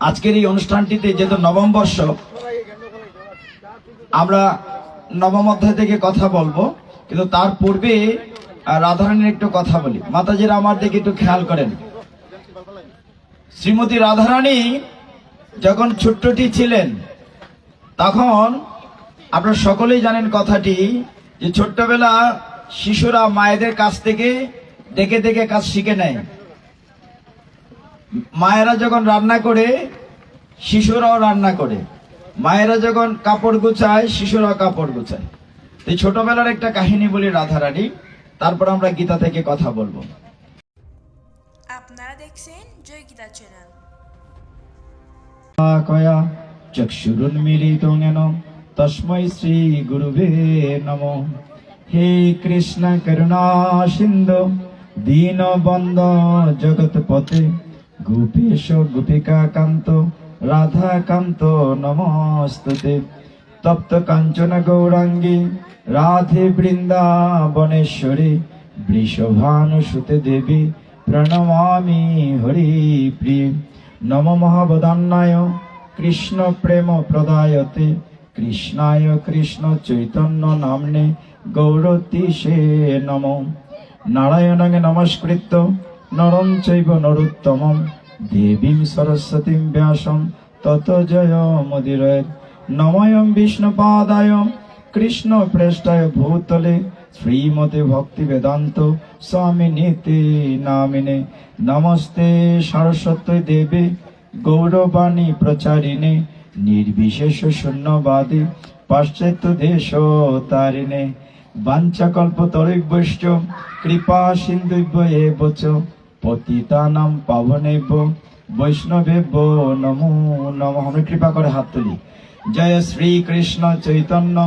আজকের এই অনুষ্ঠানটিতে যেহেতু নবম বর্ষ, আমরা নবম অধ্যায় থেকে কথা বলবো, কিন্তু তার পূর্বে রাধারানীর একটু কথা বলি। মাতাজিরা আমার দিকে একটু খেয়াল করেন। শ্রীমতী রাধারানী যখন ছোট্টটি ছিলেন, তখন আপনারা সকলেই জানেন কথাটি, যে ছোট্টবেলা শিশুরা মায়েদের কাছ থেকে দেখে দেখে কাজ শিখে নেয়। মায়েরা যখন রান্না করে, শিশুরাও রান্না করে। মায়েরা যখন কাপড় গুছায়, শিশুরাও কাপড় গুছায়। এই ছোটবেলার একটা কাহিনী বলি রাধারানী, তারপর আমরা গীতা থেকে কথা বলবো। আপনারা দেখছেন জয় গীতা চ্যানেল। কয়া চক্ষুরুন্মিলিতং তস্मै শ্রী গুরুবে নমঃ। হে কৃষ্ণ করুণা সিন্ধু দীনবন্ধু জগৎপতে গোপেশ গোপিকা কান্ত রাধা কান্ত নমস্তুতে। তপ্ত কাঞ্চন গৌরাঙ্গী রাধে বৃন্দাবনেশ্বরী বৃষভানুসুতে দেবী প্রণমামি হরি প্রিয়। নমো মহাবদান্নায় কৃষ্ণ প্রেম প্রদায়তে কৃষ্ণায় কৃষ্ণ চৈতন্য নামনে গৌরতীশে নমো। নারায়ণং নমস্কৃত্য নরং চৈব নরোত্তমং দেবীং সরস্বতীং ব্যাসং ততো জয়মুদীরয়েৎ। নমোয়ং বিষ্ণুপাদায় কৃষ্ণ প্রেষ্ঠায় ভূতলে শ্রীমতে ভক্তি বেদান্ত স্বামিনীতে নামিনে। নমস্তে সরস্বতী দেবে গৌরবাণী প্রচারিণে নির্বিশেষ শূন্যবাদী পাশ্চাত্য দেশ তারিণে। বাঞ্ছাকল্পতরুভ্যশ্চ কৃপা সিন্ধুভ্য এব চ পতিতানাং পাবনেভ্যো বৈষ্ণবেভ্যো নমো নমঃ। আমরা কৃপা করে হাত তুলি। জয় শ্রী কৃষ্ণ চৈতন্য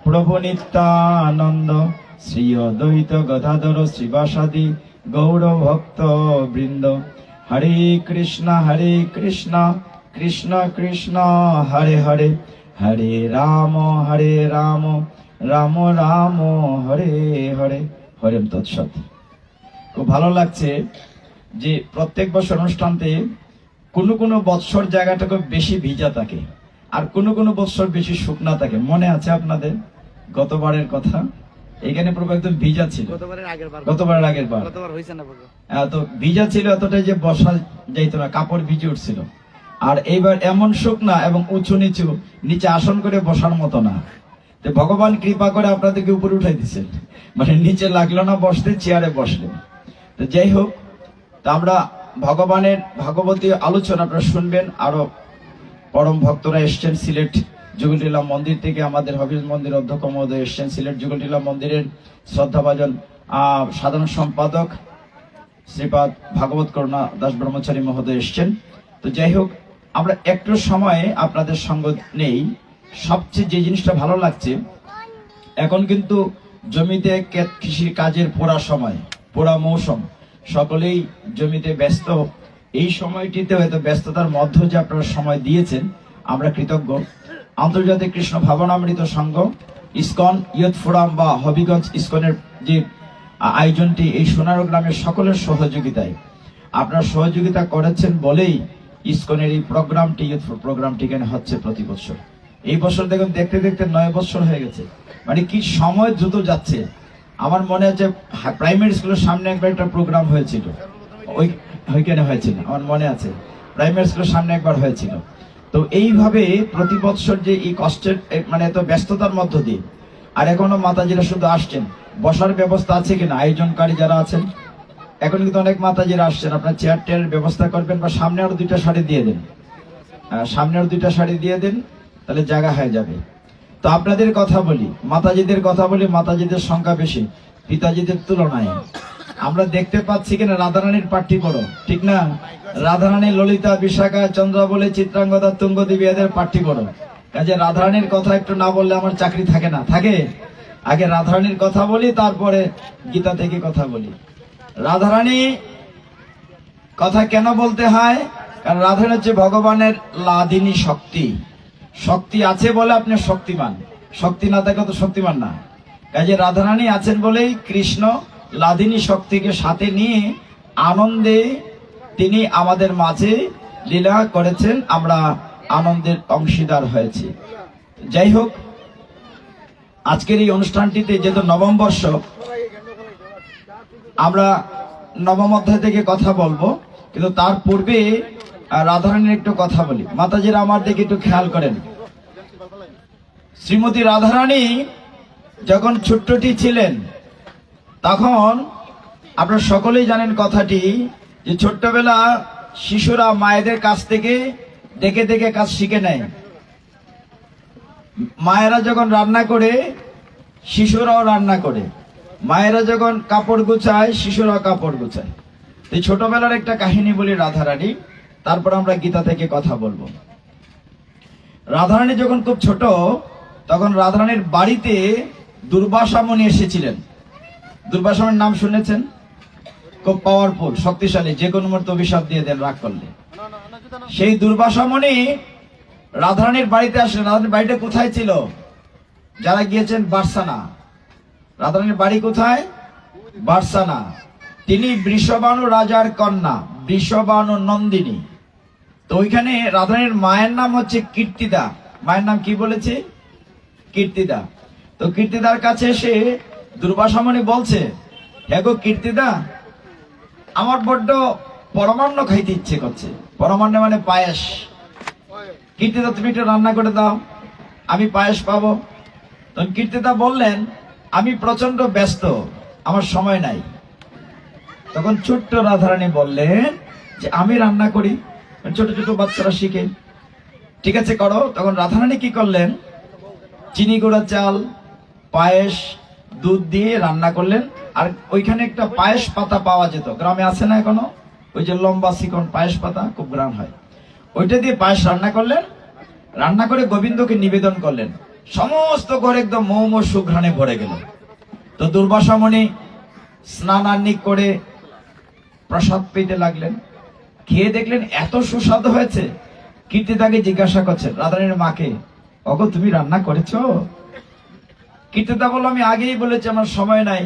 প্রভু নিত্যানন্দ শ্রী অদ্বৈত গদাধর শ্রীবাসাদি গৌর ভক্ত বৃন্দ। হরে কৃষ্ণ কৃষ্ণ কৃষ্ণ হরে হরে, হরে রাম রাম রাম হরে হরে। হরে তৎসৎ। খুব ভালো লাগছে যে প্রত্যেক বছর অনুষ্ঠানতে কোনো কোনো বৎসর জায়গাটা খুব বেশি ভিজা থাকে, আর কোনো কোনো বৎসর বেশি শুকনা থাকে। মনে আছে আপনাদের গতবারের কথা? এখানে প্রভু একদম ভিজা ছিল, গতবারের আগের বার তো ভিজা ছিল এতটাই যে বসা যাইত না, কাপড় ভিজে উঠছিল। আর এইবার এমন শুকনা এবং উঁচু নিচু, নিচে আসন করে বসার মতো না। তো ভগবান কৃপা করে আপনাদেরকে উপরে উঠাই দিচ্ছেন, মানে নিচে লাগলো না বসতে, চেয়ারে বসলেন। তো যাই হোক, তা আমরা ভগবানের ভাগবতী আলোচনা আপনারা শুনবেন। আরো পরম ভক্তরা এসছেন সিলেট যুগলটিলা মন্দির থেকে, আমাদের হবিজ মন্দির অধ্যক্ষ মহোদয় এসছেন। সিলেট যুগলটিলা মন্দিরের শ্রদ্ধাভাজন সাধারণ সম্পাদক শ্রীপাদ ভাগবত করুণা দাস ব্রহ্মচারী মহোদয় এসছেন। তো যাই হোক, আমরা একটু সময়ে আপনাদের সঙ্গ নেই। সবচেয়ে যে জিনিসটা ভালো লাগছে, এখন কিন্তু জমিতে কৃষির কাজের পোড়া সময়, পোড়া মৌসুম, সকলেই জমিতে ব্যস্ত। এই সময়টিতে হয়তো ব্যস্ততার মধ্যে যে আপনারা সময় দিয়েছেন, আমরা কৃতজ্ঞ। আন্তর্জাতিক কৃষ্ণ ভাবনামৃত সংঘ, ইসকন ইয়ুথ ফোরাম বা হবিগঞ্জ ইসকনের যে আয়োজনটি, এই সোনারো গ্রামের সকলের সহযোগিতায় আপনারা সহযোগিতা করেছেন বলেই ইসকনের এই প্রোগ্রামটি, ইয়ুথ প্রোগ্রামটি এখানে হচ্ছে প্রতি বছর। এই বছর দেখুন, দেখতে দেখতে 9 বছর হয়ে গেছে। মানে কি সময় দ্রুত যাচ্ছে। আমার মনে আছে প্রাইমারি স্কুলের সামনে একবার একটা প্রোগ্রাম হয়েছিল, ওইখানে হয়েছিল, আমার মনে আছে প্রাইমারি স্কুলের সামনে একবার হয়েছিল। তো এইভাবে প্রতি বছর যে এই কষ্টের, মানে এত ব্যস্ততার মধ্য দিয়ে, আর এখনো মাতাজিরা শুধু আসছেন। বসার ব্যবস্থা আছে কিনা আয়োজনকারী যারা আছেন? এখন কিন্তু অনেক মাতাজিরা আসছেন। আপনার চেয়ার টেয়ারের ব্যবস্থা করবেন, বা সামনে আরো 2টা শাড়ি দিয়ে দেন, সামনে আরো 2টা শাড়ি দিয়ে দেন, তাহলে জায়গা হয়ে যাবে। তো আপনাদের কথা বলি, মাতাজিদের কথা বলি। মাতাজিদের সংখ্যা বেশি পিতাজিদের তুলনায়। আমরা দেখতে পাচ্ছি কিনা রাধারানীর পাঠটি পড়ো, ঠিক না? রাধারানী, ললিতা, বিশাখা, চন্দ্রাবলী, চিত্রাঙ্গদা, তুঙ্গদেবী, এদের পাঠটি পড়ো। কাজে রাধারানীর কথা একটু না বললে আমার চাকরি থাকে না, থাকে। আগে রাধারানীর কথা বলি, তারপরে গীতা থেকে কথা বলি। রাধারানী কথা কেন বলতে হয়? কারণ রাধারানী হচ্ছে ভগবানের লাদিনী শক্তি। শক্তি আছে বলে আপনি শক্তিমান, শক্তি না থাকলে তো শক্তিমান না। কাজে রাধারানী আছেন বলেই কৃষ্ণ লাদিনী শক্তিকে সাথে নিয়ে আনন্দে তিনি আমাদের মাঝে লীলা করেছেন, আমরা আনন্দের অংশীদার হয়েছি। যাই হোক, আজকের এই অনুষ্ঠানটিতে যেহেতু নবম বর্ষ, আমরা নবম অধ্যায় থেকে কথা বলবো, কিন্তু তার পূর্বে রাধারানীর একটু কথা বলি। মাতাজিরা আমার দিকে একটু খেয়াল করেন। শ্রীমতী রাধারানী যখন ছোট্টটি ছিলেন, তখন আপনারা সকলেই জানেন কথাটি, যে ছোট্টবেলা শিশুরা মায়েদের কাছ থেকে দেখে দেখে কাজ শিখে নেয়। মায়েরা যখন রান্না করে, শিশুরাও রান্না করে। মায়েরা যখন কাপড় গুছায়, শিশুরাও কাপড় গুছায়। এই ছোটবেলার একটা কাহিনী বলি রাধারানী, তারপর আমরা গীতা থেকে কথা বলবো। রাধারানী যখন খুব ছোট, তখন রাধারানীর বাড়িতে দুর্বাসা মুনি এসেছিলেন। দুর্বাসা মুনির নাম শুনেছেন? খুব পাওয়ারফুল, শক্তিশালী, যে কোনো মুহূর্তে অভিশাপ দিয়ে দেন রাগ করলে। সেই দুর্বাসা মুনি রাধারানীর বাড়িতে আসলেন। রাধারানীর বাড়িটা কোথায় ছিল? যারা গিয়েছেন, বার্সানা। রাধারানীর বাড়ি কোথায়? বার্সানা। তিনি বৃষবাণু রাজার কন্যা, বৃষবাণু নন্দিনী। তো ওইখানে রাধারানীর মায়ের নাম হচ্ছে কীর্তিদা। মায়ের নাম কি বলেছে? কীর্তিদা। তো কীর্তিদার কাছে এসে দুর্বাসা মুনি বলছে, হ্যাঁ গো কীর্তিদা, আমার বড্ড পরমান্ন খাইতে ইচ্ছে করছে। পরমান্ন মানে পায়েস। কীর্তিদা, তুমি একটু রান্না করে দাও, আমি পায়েস পাবো। তখন কীর্তিদা বললেন, আমি প্রচন্ড ব্যস্ত, আমার সময় নাই। তখন ছোট্ট রাধারানী বললেন যে আমি রান্না করি। ছোট ছোট বাচ্চারা শিখে, ঠিক আছে করো। তখন রাধারানী কি করলেন? চিনি গুঁড়া চাল, পায়েস, দুধ দিয়ে রান্না করলেন। আর ওইখানে একটা পায়েস পাতা পাওয়া যেত, গ্রামে আছে না এখনো, ওই যে লম্বা চিকন পায়েস পাতা, খুব গ্রাম হয়। ওইটা দিয়ে পায়েস রান্না করলেন। রান্না করে গোবিন্দকে নিবেদন করলেন। সমস্ত ঘর একদম মৌ সুঘ্রাণে ভরে গেল। তো দুর্বাসা মুনি স্নানান্নিক করে প্রসাদ পেতে লাগলেন। খেয়ে দেখলেন এত সুস্বাদু হয়েছে। কীর্তিদাকে জিজ্ঞাসা করছেন, রাধারানীর মাকে, ওগো তুমি রান্না করেছো? কীর্তিদা বলল, আমি আগেই বলেছি আমার সময় নাই।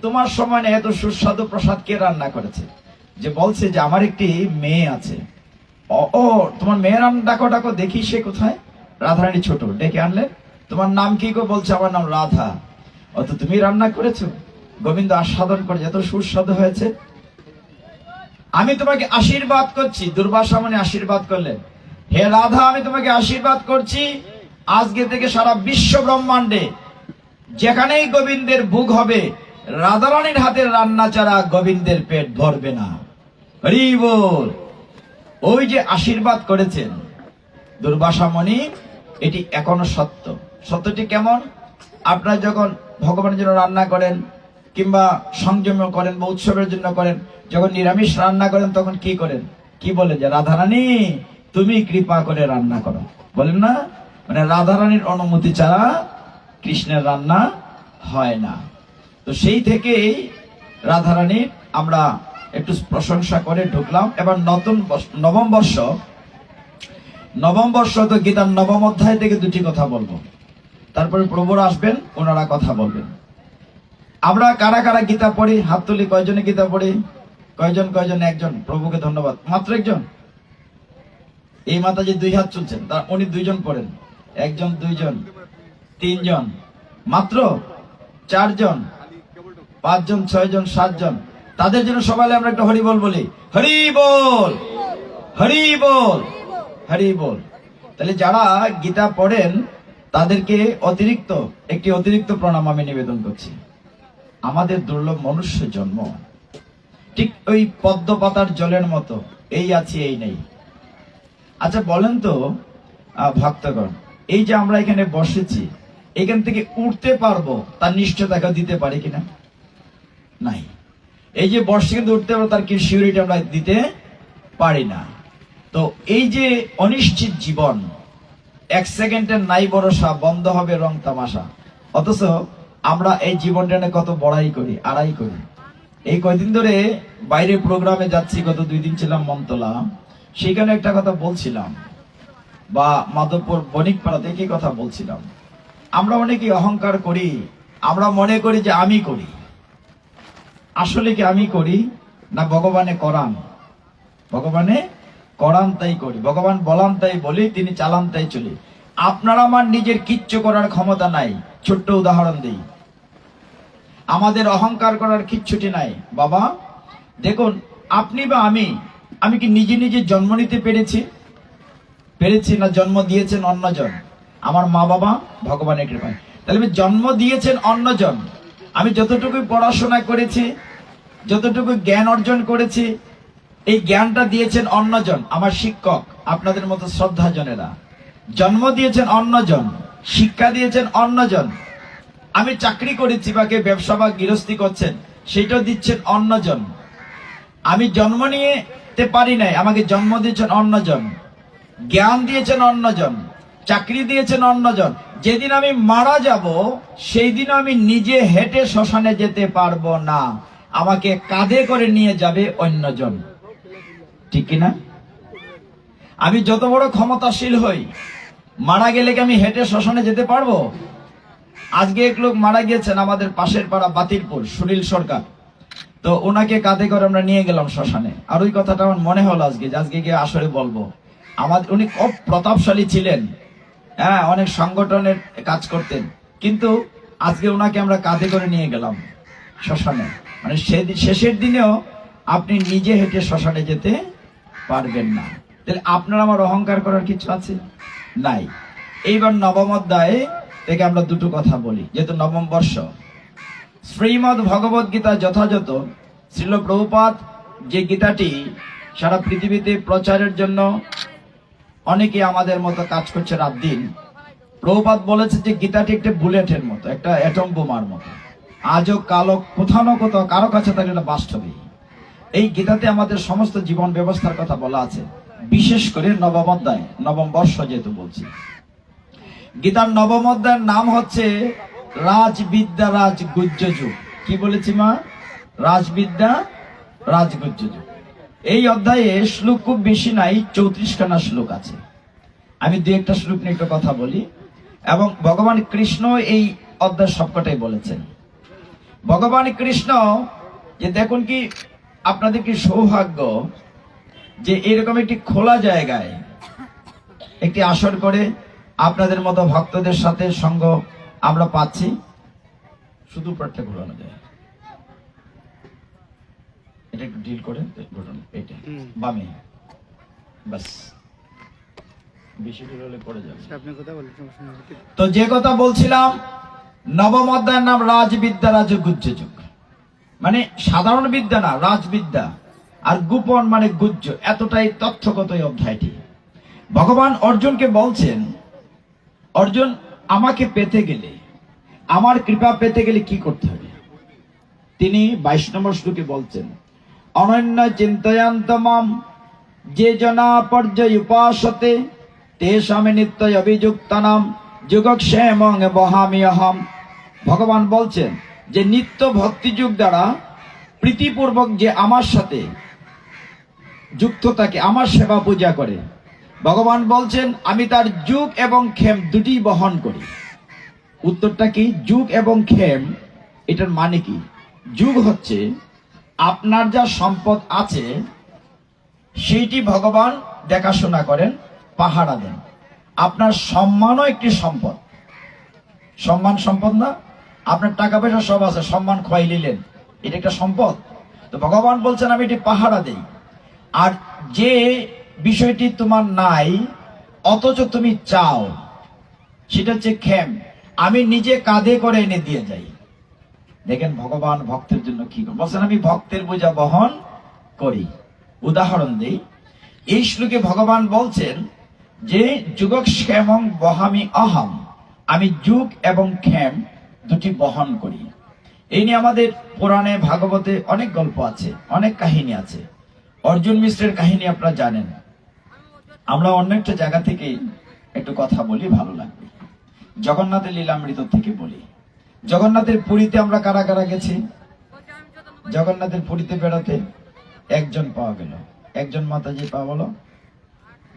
তোমার সময় নেই, এত সুস্বাদু প্রসাদ কে রান্না করেছে? যে বলছে যে আমার একটি মেয়ে আছে। ও, তোমার মেয়ের নাম ডাকো, ডাকো দেখি সে কোথায়। রাধারানী ছোট, ডেকে আনলেন। তোমার নাম কি গো? বলছে আমার নাম রাধা। অত তুমি রান্না করেছো? গোবিন্দ আস্বাদন করেছে, এত সুস্বাদু হয়েছে। আমি তোমাকে আশীর্বাদ করছি। দুর্বাসা মুনি আশীর্বাদ করলেন, হে রাধা, আমি তোমাকে আশীর্বাদ করছি, আজকে থেকে সারা বিশ্ব ব্রহ্মাণ্ডে যেখানেই গোবিন্দের ভোগ হবে, রাধারানীর হাতের রান্না ছাড়া গোবিন্দের পেট ভরবে না। হরি বল। ওই যে আশীর্বাদ করেছেন দুর্বাসা মুনি, এটি এখনো সত্য। সত্যটি কেমন? আপনারা যখন ভগবানের জন্য রান্না করেন, কিংবা সংযম করেন বা উৎসবের জন্য করেন, যখন নিরামিষ রান্না করেন, তখন কি করেন? কি বলেন? যে রাধারানী তুমি কৃপা করে রান্না করো, বলেন না? মানে রাধারানীর অনুমতি ছাড়া কৃষ্ণের রান্না হয় না। তো সেই থেকেই রাধারানীর আমরা একটু প্রশংসা করে ঢুকলাম। এবার নতুন নবম বর্ষ। নবম বর্ষ তো গীতার নবম অধ্যায় থেকে দুটি কথা বলবো, তারপরে প্রভুরা আসবেন, ওনারা কথা বলবেন। আমরা কারা কারা গীতা পড়ি? হাত তুলি। কয়জনে গীতা পড়ি? কয়জন? কয়জন? একজন। প্রভুকে ধন্যবাদ, মাত্র একজন। এই মাতাজি দুই হাত চলছেন, উনি দুইজন পড়েন। একজন, দুইজন, তিনজন, মাত্র চারজন, পাঁচজন, ছয়জন, সাতজন। তাদের জন্য সবাই আমরা একটা হরি বল বলি। হরি বল, হরি বল, হরি বল। তাহলে যারা গীতা পড়েন তাদেরকে একটি অতিরিক্ত প্রণাম আমি নিবেদন করছি। আমাদের দুর্লভ মনুষ্য জন্ম ঠিক ওই পদ্ম পাতার জলের মতো, এই আছি এই নেই। আচ্ছা বলেন তো ভক্তগণ, এই যে আমরা এখানে বসেছি, এখান থেকে উঠতে পারবো তার নিশ্চয়তা কেউ দিতে পারে কিনা? নাই। এই যে বসে কিন্তু উঠতে পারবো তার কি সিউরিটি আমরা দিতে পারি না। তো এই যে অনিশ্চিত জীবন, এক সেকেন্ডের নাই ভরসা, বন্ধ হবে রং তামাশা। অথচ আমরা এই জীবনটা কত বড়াই করি, আড়াই করি। এই কয়দিন ধরে বাইরে প্রোগ্রামে যাচ্ছি, গত 2 দিন ছিলাম মন্তলা, সেখানে একটা কথা বলছিলাম, বা মাধবপুর বণিকপাড়াতে কি কথা বলছিলাম। আমরা অনেকেই অহংকার করি, আমরা মনে করি যে আমি করি। আসলে কি আমি করি না ভগবানে করান? ভগবানে করান তাই করি, ভগবান বলান তাই বলি, তিনি চালান তাই চলি। আপনার আমার নিজের কিচ্ছু করার ক্ষমতা নাই। ছোট্ট উদাহরণ দিই, আমাদের অহংকার করার কিচ্ছুটি নাই। বাবা দেখুন, আপনি বা আমি কি নিজে নিজে জন্ম নিতে পেরেছি? পেরেছি না জন্ম দিয়েছেন অন্যজন? আমার মা বাবা, ভগবানের কৃপায়। তাহলে জন্ম দিয়েছেন অন্যজন। আমি যতটুকু পড়াশোনা করেছি, যতটুকু জ্ঞান অর্জন করেছি, এই জ্ঞানটা দিয়েছেন অন্যজন, আমার শিক্ষক, আপনাদের মতো শ্রদ্ধাজনেরা। জন্ম দিয়েছেন অন্যজন, শিক্ষা দিয়েছেন অন্যজন। আমি চাকরি করেছি বা কেউ ব্যবসা বা গৃহস্থী করছেন, সেটাও দিচ্ছেন অন্যজন। আমি জন্ম নিতে পারি নাই, আমাকে জন্ম দিয়েছেন অন্যজন। জ্ঞান দিয়েছেন অন্যজন, চাকরি দিয়েছেন অন্যজন। যেদিন আমি মারা যাব, সেই দিন আমি নিজে হেঁটে শ্মশানে যেতে পারবো না, আমাকে কাঁধে করে নিয়ে যাবে অন্যজন। ঠিক কিনা? আমি যত বড় ক্ষমতাশীল হই, মারা গেলে কি আমি হেঁটে শ্মশানে যেতে পারবো? আজকে এক লোক মারা গিয়েছেন আমাদের পাশের পাড়া বাতিলপুর, সুনীল সরকার। তো ওনাকে কাঁধে করে আমরা নিয়ে গেলাম শ্মশানে। আর ওই কথাটা আমার মনে হলো আজকে গিয়ে আসরে বলবো। উনি খুব প্রতাপশালী ছিলেন, হ্যাঁ, অনেক সংগঠনের কাজ করতেন, কিন্তু আজকে ওনাকে আমরা কাঁধে করে নিয়ে গেলাম শ্মশানে। মানে শেষের দিনেও আপনি নিজে হেঁটে শ্মশানে যেতে পারবেন না। তাহলে আপনার আমার অহংকার করার কিছু আছে? নাই। এইবার নবম অধ্যায় থেকে আমরা দুটো কথা বলি, যেহেতু নবম বর্ষ। শ্রীমদ্ ভগবদ গীতা যথাযথ শ্রীল প্রভুপাদ যে গীতাটি সারা পৃথিবীতে প্রচারের জন্য অনেকে আমাদের মতো কাজ করছে রাত দিন। প্রভুপাদ বলেছে যে গীতাটি একটা বুলেটের মতো, একটা অ্যাটম বোমার মতো। আজও কালো কোথাও না কোথাও কারো কাছে থাকলে এটা বাস্তবিক। এই গীতাতে আমাদের সমস্ত জীবন ব্যবস্থার কথা বলা আছে, বিশেষ করে নবম অধ্যায়, নবম বর্ষ যেহেতু বলছি। গীতার নবম অধ্যায়ের নাম হচ্ছে রাজবিদ্যা রাজগুহ্য যুগ। কি বলেছি মা? রাজবিদ্যা রাজগুহ্য যুগ। এই অধ্যায়ে শ্লোক খুব বেশি নাই, 34খানা শ্লোক আছে। আমি দু একটা শ্লোক নিয়ে একটু কথা বলি। এবং ভগবান কৃষ্ণ এই অধ্যায় সবকটাই বলেছেন। ভগবান কৃষ্ণ যে দেখুন কি, আপনাদের কি সৌভাগ্য যে এরকম একটি খোলা জায়গায় একটি আসর করে আপনাদের মতো ভক্তদের সাথে সঙ্গ আমরা পাচ্ছি। শুধু পাঠটা ঘোরানো যায়, এটা একটু ডিল করে ঘটনা, এটা বামে বাস, বেশি দূর হলে পড়ে যাবে। তো যে কথা বলছিলাম, নবম অধ্যায়ের নাম রাজবিদ্যা রাজগুহ্য যুগ। মানে সাধারণ বিদ্যা না, রাজবিদ্যা। আর গোপন মানে গুহ্য, এতটাই তথ্যগত এই অধ্যায়টি। ভগবান অর্জুনকে বলছেন, অর্জুন, আমাকে পেতে গেলে, আমার কৃপা পেতে গেলে কি করতে হবে? তিনি 22 নম্বর শ্লোকে বলছেন, অনন্য চিন্তয়ান্তমাম যে জনা পর্যায় উপাসতে তেষামে নিত্য অভিযুক্তানাম যুগক্ষেমং বহামি অহম। ভগবান বলছেন যে নিত্য ভক্তিযুগ দ্বারা প্রীতিপূর্বক যে আমার সাথে যুক্ত থাকে, আমার সেবা পূজা করে, ভগবান বলছেন আমি তার যুগ এবং ক্ষেম দুটি বহন করি। উত্তরটা কি? যুগ এবং ক্ষেম, এটার মানে কি? যুগ হচ্ছে আপনার যা সম্পদ আছে সেইটি ভগবান দেখাশোনা করেন, পাহারা দেন। আপনার সম্মানও একটি সম্পদ। সম্মান সম্পদ না? আপনার টাকা পয়সা সব আছে, সম্মান খোয়াই নিলেন, এটা একটা সম্পদ। তো ভগবান বলছেন আমি এটি পাহারা দেই। আর যে বিষয়টি তোমার নাই অথচ তুমি চাও, সেটা হচ্ছে ক্ষেম, আমি নিজে কাঁধে করে এনে দিয়ে যাই। দেখেন ভগবান ভক্তের জন্য কি বলছেন, আমি ভক্তের বোঝা বহন করি। উদাহরণ দিই, এই শ্লোকে ভগবান বলছেন যে যুগক্ষেমং বহামি অহম, আমি যুগ এবং ক্ষেম দুটি বহন করি। এই নিয়ে আমাদের পুরাণে ভাগবতে অনেক গল্প আছে, অনেক কাহিনী আছে। অর্জুন মিশ্রের কাহিনী আপনারা জানেন। আমরা অন্য একটা জায়গা থেকে একটু কথা বলি, ভালো লাগবে। জগন্নাথের লীলামৃত থেকে বলি। জগন্নাথের পুরীতে আমরা কারা কারা গেছি? জগন্নাথের পুরীতে বেড়াতে একজন পাওয়া গেল। একজন মাতাজি পাওয়া গেল,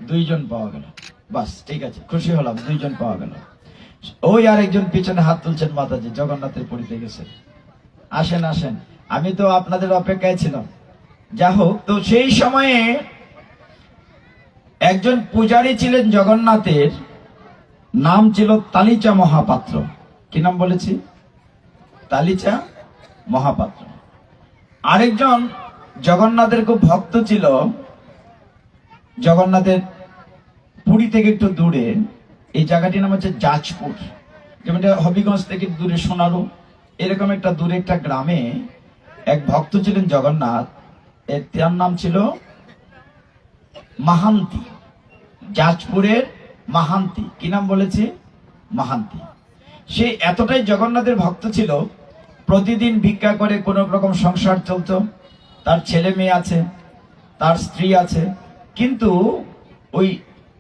দুইজন পাওয়া গেল, বাস ঠিক আছে, খুশি হলাম, দুইজন পাওয়া গেল। ওই আর একজন পিছনে হাত তুলছেন, মাতাজি জগন্নাথের পুরীতে গেছেন, আসেন আসেন, আমি তো আপনাদের অপেক্ষায় ছিলাম। যা হোক, তো সেই সময়ে একজন পূজারী ছিলেন জগন্নাথের, নাম ছিল তালিচা মহাপাত্র। কি নাম বলেছি? তালিচা মহাপাত্র। আরেকজন জগন্নাথের খুব ভক্ত ছিল, জগন্নাথের পুরী থেকে একটু দূরে, এই জায়গাটির নাম হচ্ছে যাজপুর, যেমন হবিগঞ্জ থেকে দূরে সোনারু, এরকম একটা দূরে একটা গ্রামে এক ভক্ত ছিলেন জগন্নাথ, তার নাম ছিল মাহান্তি। যাজপুরের মাহান্তি। কি নাম বলেছি? মাহান্তি। সে এতটাই জগন্নাথের ভক্ত ছিল, প্রতিদিন ভিক্ষা করে কোন রকম সংসার চলতো, তার ছেলে মেয়ে আছে, তার স্ত্রী আছে, কিন্তু ওই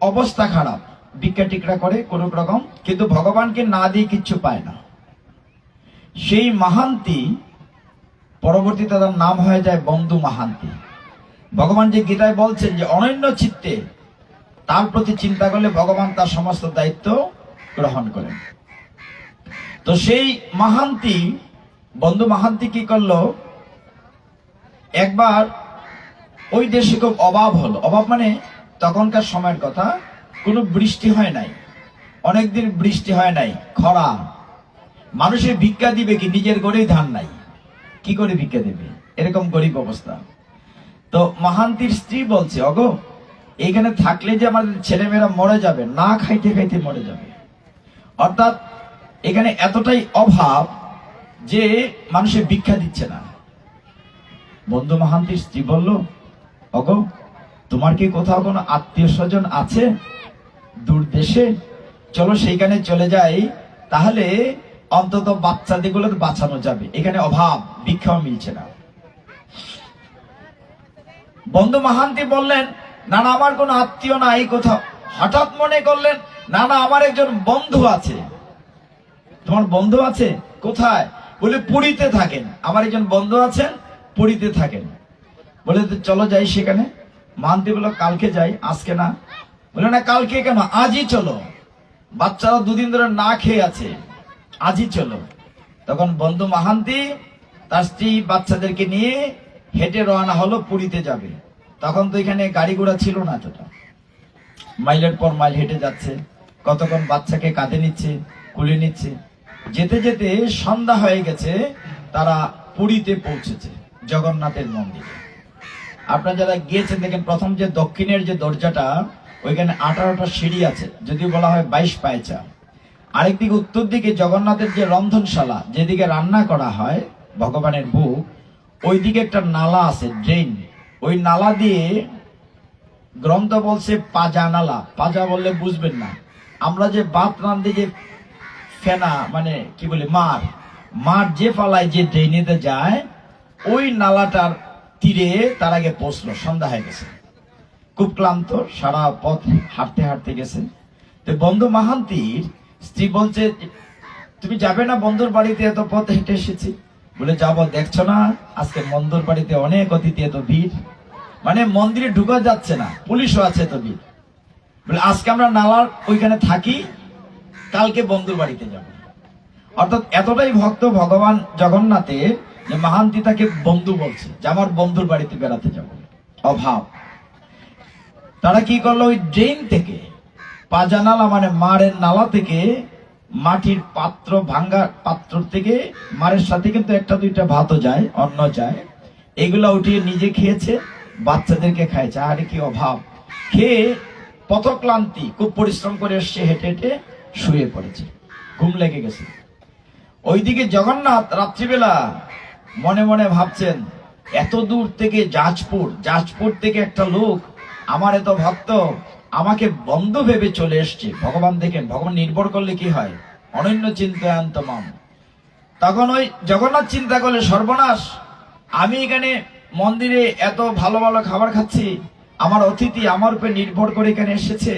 অবস্থা খারাপ, ভিক্ষা টিকরা করে কোন রকম, কিন্তু ভগবানকে না দিয়ে কিচ্ছু পায় না। সেই মাহান্তি পরবর্তীতে তার নাম হয়ে যায় বন্ধু মাহান্তি। ভগবান যে গীতায় বলছেন যে অনন্য চিত্তে তার প্রতি চিন্তা করলে ভগবান তার সমস্ত দায়িত্ব গ্রহণ করেন। তো সেই মাহান্তি, বন্ধু মাহান্তি কি করলো, একবার ওই দেশে খুব অভাব হলো। অভাব মানে তখনকার সময়ের কথা, কোনো বৃষ্টি হয় নাই, অনেকদিন বৃষ্টি হয় নাই, খরা। মানুষের ভিক্ষা দিবে কি? নিজের ঘরেই ধান নাই, কি করে ভিক্ষা দেবে? এরকম গরিব অবস্থা। তো মাহান্তির স্ত্রী বলছে, অগো, এখানে থাকলে যে আমাদের ছেলেমেয়েরা মরে যাবে, না খাইতে খাইতে মরে যাবে। অর্থাৎ এখানে এতটাই অভাব যে মানুষের ভিক্ষা দিচ্ছে না। বন্ধু মাহান্তির স্ত্রী বলল, অগো, তোমার কি কোথাও কোনো আত্মীয় স্বজন আছে দূর দেশে? চলো সেইখানে চলে যাই, তাহলে অন্তত বাচ্চাদিগুলো বাঁচানো যাবে, এখানে অভাব, ভিক্ষাও মিলছে না। বন্ধু মাহান্তি বললেন, না না, আমার কোনো আত্মীয় নাই কোথাও। হঠাৎ মনে করলেন, না না, আমার একজন বন্ধু আছে। তোমার বন্ধু আছে? কোথায়? বলে পুরীতে থাকেন। আমার একজন বন্ধু আছেন, পুরীতে থাকেন। বলে চলো যাই সেখানে। মাহান্তি বলল, কালকে যাই, আজকে না। বলে না, কালকে কেন, আজই চলো, বাচ্চারা দুদিন ধরে না খেয়ে আছে, আজই চলো। তখন বন্ধু মাহান্তি তার স্ত্রী বাচ্চাদেরকে নিয়ে হেঁটে রওনা হলো, পুরীতে যাবে। তখন তো এখানে গাড়ি ঘোড়া ছিল না এতটা, মাইলের পর মাইল হেঁটে যাচ্ছে, কতক্ষণ বাচ্চাকে কাঁধে নিচ্ছে, কুলে নিচ্ছে। যেতে যেতে সন্ধ্যা হয়ে গেছে, তারা পুরীতে পৌঁছেছে, জগন্নাথের মন্দিরে। আপনারা যারা গিয়েছেন দেখেন, প্রথম যে দক্ষিণের যে দরজাটা, ওইখানে 18টা সিঁড়ি আছে, যদিও বলা হয় 22 পায়চা। আরেকদিকে উত্তর দিকে জগন্নাথের যে রন্ধনশালা, যেদিকে রান্না করা হয় ভগবানের ভোগ, ওইদিকে একটা নালা আছে, ড্রেন। ওই নালা দিয়ে, গ্রন্থ বলছে পাজা নালা, পাজা বললে বুঝবেন না, আমরা যে ভাত রান্ধে যে ফেনা, মানে কি বলে, মার যে পালায় যে ড্রেনেতে যায়, ওই নালাটার তীরে তার আগে পৌঁছলো। সন্ধ্যা হয়ে গেছে, খুব ক্লান্ত, সারা পথ হাঁটতে হাঁটতে গেছে। তো বন্ধু মাহান্তির স্ত্রী বলছে, তুমি যাবে না বন্ধুর বাড়িতে? এত পথ হেঁটে এসেছি। বলে, যাবো। দেখছো না আজকে বন্ধুর বাড়িতে অনেক অতিথি, এত ভিড়, মানে মন্দিরে ঢুকা যাচ্ছে না, পুলিশও আছে, এত ভিড়। বলে, আজকে আমরা নালার ওইখানে থাকি, কালকে বন্ধুর বাড়িতে যাব। অর্থাৎ এতটাই ভক্ত ভগবান জগন্নাথের যে মাহান্তি তাকে বন্ধু বলছে, যে আমার বন্ধুর বাড়িতে বেড়াতে যাব। অভাব। তারা কি করলো, ওই ড্রেন থেকে, পাজা নালা মানে মারের নালা থেকে, মাটির পাত্র, ভাঙ্গা পাত্র থেকে মারের সাথে কিন্তু একটা দুইটা ভাতও যায়, অন্ন যায়, এগুলা উঠিয়ে নিজে খেয়েছে, বাচ্চাদেরকে খাইছে। আরে কি অভাব! খেয়ে পথক্লান্তি, খুব পরিশ্রম করে এসছে, হেঁটে হেঁটে শুয়ে পড়েছে, ঘুম লেগে গেছে। ওইদিকে জগন্নাথ রাত্রিবেলা মনে মনে ভাবছেন, এত দূর থেকে যাজপুর থেকে একটা লোক, আমার এত ভক্ত, আমাকে বন্ধু ভেবে চলে এসছে। ভগবান দেখেন, ভগবান নির্ভর করলে কি হয়, অনন্য চিন্তায়ন্তমাম। তখন ওই জগন্নাথ চিন্তা করলে, সর্বনাশ, আমি এখানে মন্দিরে এত ভালো ভালো খাবার খাচ্ছি, আমার অতিথি আমার উপরে নির্ভর করে এখানে এসেছে,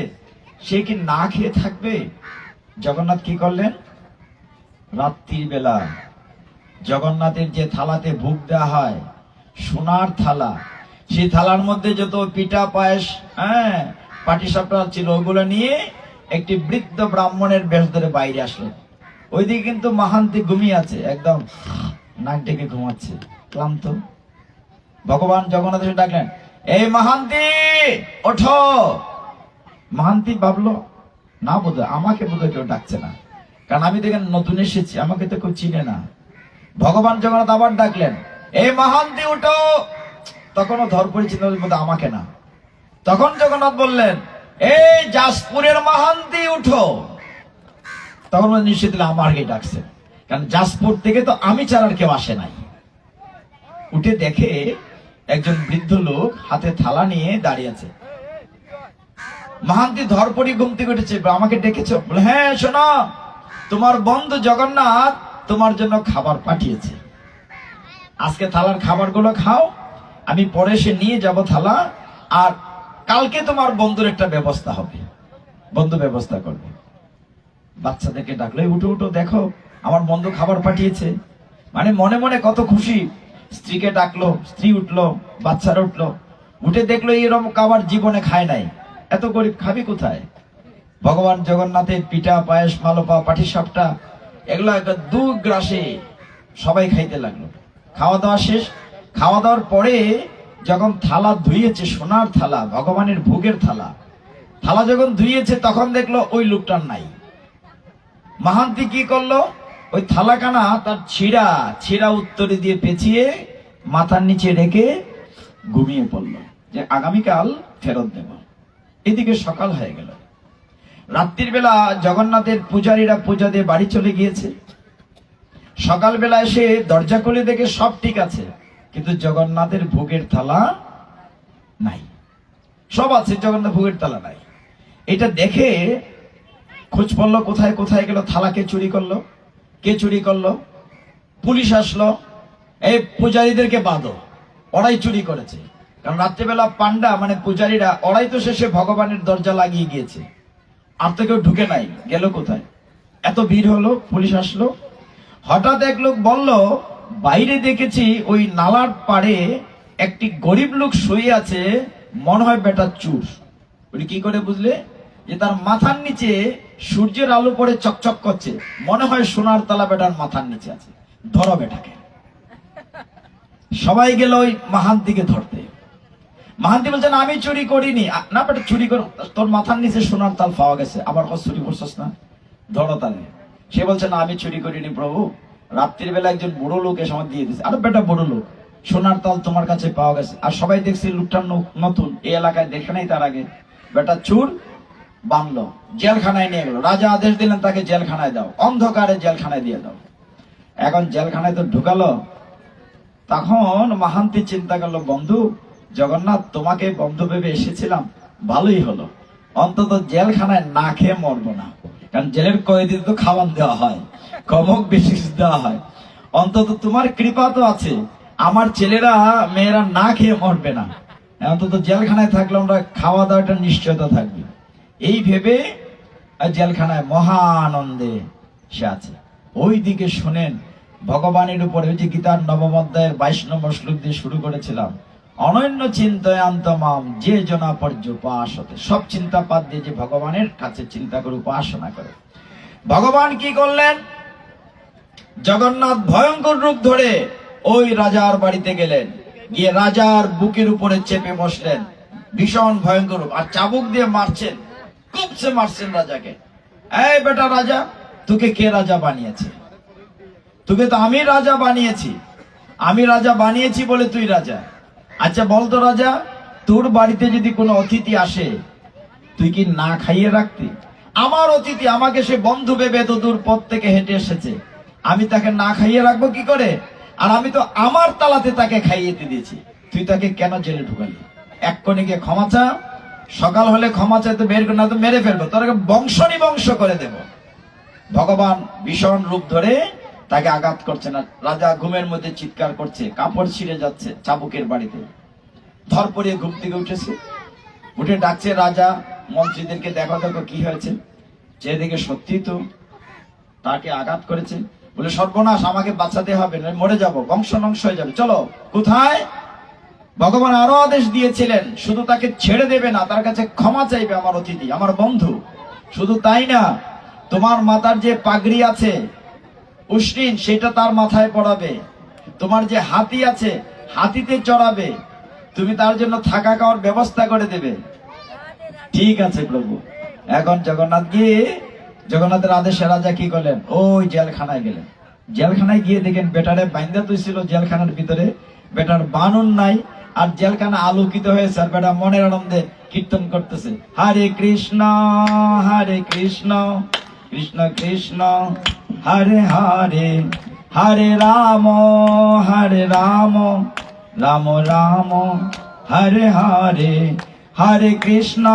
সে কি না খেয়ে থাকবে? জগন্নাথ কি করলেন, রাত্রির বেলা জগন্নাথের যে থালাতে ভোগ দেওয়া হয়, সোনার থালা, সেই থালার মধ্যে যত পিঠা পায়েস, পাটিসাপটা ছিল, ওগুলো নিয়ে একটি বৃদ্ধ ব্রাহ্মণের বেশ ধরে বাইরে আসলেন। ওইদিকে কিন্তু মাহান্তি ঘুমিয়ে আছে, একদম নাক ডেকে ঘুমাচ্ছে, ক্লান্ত। ভগবান জগন্নাথ ডাকলেন, এই মাহান্তি, ওঠো, মাহান্তি ভাবলো, না বোধহয় আমাকে বোধহয় কেউ ডাকছে না, কারণ আমি তো এখানে নতুন এসেছি, আমাকে তো কেউ চিনে না। ভগবান জগন্নাথ আবার ডাকলেন, এই মাহান্তি উঠো। তখনও ধরপড়ি চিন্তা বোধহয় আমাকে না। তখন জগন্নাথ বললেন, এই যাজপুরের মাহান্তি উঠো। তখন নিশ্চিত আমাকে ডাকছে, কারণ যাজপুর থেকে তো আমি ছাড়া আর কেউ আসে নাই। উঠে দেখে একজন বৃদ্ধ লোক হাতে থালা নিয়ে দাঁড়িয়ে আছে। মাহান্তি ধরপড়ি ঘুম থেকে উঠেছে, আমাকে ডেকেছো? বলে, হ্যাঁ শোনো, তোমার বন্ধু জগন্নাথ তোমার জন্য খাবার পাঠিয়েছে, আজকে থালার খাবারগুলো খাও, আমি পরে এসে নিয়ে যাব থালা, আর কালকে তোমার বন্ধুর একটা ব্যবস্থা হবে, বন্ধু ব্যবস্থা করবে। বাচ্চাদেরকে ডাকলো, উঠো উঠো, দেখো আমার বন্ধু খাবার পাঠিয়েছে। মানে মনে মনে কত খুশি। স্ত্রীকে ডাকলো, স্ত্রী উঠলো, বাচ্চারা উঠলো, উঠে দেখলো এরকম খাবার জীবনে খায় নাই। এত গরিব খাবি কোথায়? ভগবান জগন্নাথের পিঠা, পায়েস, মালপা, পাটিসাপটা, এগুলো একটা দু গ্রাসে সবাই খাইতে লাগলো। খাওয়া দাওয়া শেষ। খাওয়া দাওয়ার পরে যখন থালা ধুইয়েছে, সোনার থালা, ভগবানের ভোগের থালা, থালা যখন ধুইয়েছে, তখন দেখলো ওই লোকটার নাই। মাহান্তি কি করলো, ওই থালাখানা তার ছিঁড়া উত্তরে দিয়ে পেঁচিয়ে মাথার নিচে রেখে ঘুমিয়ে পড়লো, যে আগামীকাল ফেরত দেব। এদিকে সকাল হয়ে গেল। রাত্রির বেলা জগন্নাথের পূজারীরা পূজা দিয়ে বাড়ি চলে গিয়েছে। সকালবেলা এসে দরজা খুলে দেখে সব ঠিক আছে, কিন্তু জগন্নাথের ভোগের থালা নাই। সব আছে, জগন্নাথ ভোগের থালা নাই। এটা দেখে খোঁজ পড়লো, কোথায় কোথায় গেল, থালা কে চুরি করলো, কে চুরি করলো। পুলিশ আসলো, এই পূজারীদেরকে বাঁধো, ওরাই চুরি করেছে। কারণ রাত্রিবেলা পান্ডা মানে পূজারীরা, ওরাই তো শেষে ভগবানের দরজা লাগিয়ে গিয়েছে, আর তো কেউ ঢুকে নাই, গেল কোথায়? এত ভিড় হলো, পুলিশ আসলো। হঠাৎ এক লোক বলল, বাইরে দেখেছি ওই নালার পাড়ে একটি গরিব লোক শুয়ে আছে, মনে হয় বেটা চুর। বলি, কি করে বুঝলে? যে তার মাথার নিচে সূর্যের আলো পড়ে চকচক করছে, মনে হয় সোনার তালা বেটার মাথার নিচে আছে, ধরো বেটাকে। সবাই গেল ওই মাহান্তিকে ধরতে। মাহান্তি বলছেন, আমি চুরি করিনি। না বেটা, চুরি কর, তোর মাথার নিচে সোনার তাল পাওয়া গেছে, আবার চুরি করছস না, ধরো তালে। সে বলছে, না আমি চুরি করিনি প্রভু, রাত্রির বেলা একজন বুড়ো লোক এসে আমার দিয়ে দিচ্ছে। আরে বেটা বুড়ো লোক, সোনার তাল তোমার কাছে পাওয়া গেছে, আর সবাই দেখছে লোকটার নতুন, এই এলাকায় দেখে নাই তার আগে। বেটা চুর, বানলো, জেলখানায় নিয়ে গেল। রাজা আদেশ দিলেন, তাকে জেলখানায় দাও, অন্ধকারে জেলখানায় দিয়ে দাও। এখন জেলখানায় তো ঢুকালো। তখন মাহান্তি চিন্তা করলো, বন্ধু জগন্নাথ, তোমাকে বন্ধু ভেবে এসেছিলাম, ভালোই হলো, অন্তত জেলখানায় না খেয়ে মরবো না। কারণ জেলের কয়েদি তো খাওয়ান দেওয়া হয়, কমক বেশি দেওয়া হয়, অন্তত তোমার কৃপা তো আছে, আমার ছেলেরা মেয়েরা না খেয়ে মরবে না, অন্তত জেলখানায় থাকলে আমরা খাওয়া দাওয়াটা নিশ্চয়তা থাকবে। এই ভেবে জেলখানায় মহানন্দে সে আছে। ওই দিকে শুনেন ভগবানের উপরে, ওই যে গীতার নবম অধ্যায়ের 22 নম্বর শ্লোক দিয়ে শুরু করেছিলাম, অনন্য চিন্তয়ান্তমাম যে জনা পর্যুপাসতে, সব চিন্তা বাদ দিয়ে যে ভগবানের কাছে চিন্তা করে উপাসনা করে। ভগবান কি করলেন? জগন্নাথ ভয়ঙ্কর রূপ ধরে ওই রাজার বাড়িতে গেলেন, গিয়ে রাজার বুকের উপরে চেপে বসলেন, ভীষণ ভয়ঙ্কর রূপ, আর চাবুক দিয়ে মারছেন, কুপসে মারছেন রাজাকে। এই বেটা রাজা, তোকে কে রাজা বানিয়েছে? তোকে তো আমি রাজা বানিয়েছি, আমি রাজা বানিয়েছি বলে তুই রাজা। আচ্ছা বলতো রাজা, তোর বাড়িতে যদি কোনো অতিথি আসে, তুই কি না খাইয়ে রাখতি? আমার অতিথি, আমাকে সে বন্ধু ভেবে এত দূর পথ থেকে হেঁটে এসেছে, আমি তাকে না খাইয়ে রাখবো কি করে? আর আমি তো আমার তালাতে তাকে খাইয়ে দিয়েছি, তুই তাকে কেন জেলে ঢুকালি? এক্ষুনি গিয়ে ক্ষমা চা, সকাল হলে ক্ষমা চাইতে বের করে, না তো মেরে ফেলবো, তোরাকে বংশ নিবংশ করে দেব। ভগবান ভীষণ রূপ ধরে তাকে আঘাত করছে না। রাজা ঘুমের মধ্যে চিৎকার করছে, কাপড় ছিঁড়ে যাচ্ছে চাবুকের বাড়িতে। ধর পড়িয়ে ঘুম থেকে উঠেছে, উঠে ডাকছে রাজা মন্ত্রীদেরকে, দেখো দেখো কি হয়েছে। যেদিকে সত্যি তো তাকে আঘাত করেছে। বলে, সর্বনাশ, আমাকে বাঁচাতে হবে, মরে যাব, বংশ নংশ হয়ে যাবে, চলো। কোথায়? ভগবান আরো আদেশ দিয়েছিলেন, শুধু তাকে ছেড়ে দেবে না, তার কাছে ক্ষমা চাইবে আমার অতিথি, আমার বন্ধু। শুধু তাই না, তোমার মাথার যে পাগড়ি আছে উষ্ণীন, সেটা তার মাথায় পড়াবে। তোমার যে হাতি আছে, হাতিতে চড়াবে। তুমি তার জন্য থাকা খাওয়ার ব্যবস্থা করে দেবে। ঠিক আছে প্রভু। এখন জগন্নাথের আদেশে রাজা কি করলেন, ওই জেলখানায় গেলেন। জেলখানায় গিয়ে দেখেন বেটারে বাইন্দা তুইছিল জেলখানার ভিতরে, বেটার বানুন নাই, আর জেলখানা আলোকিত হয়েছে, আর বেটা মনের আনন্দে কীর্তন করতেছে, হরে কৃষ্ণ কৃষ্ণ কৃষ্ণ হরে হরে, হরে রাম রাম রাম হরে হরে, হরে কৃষ্ণ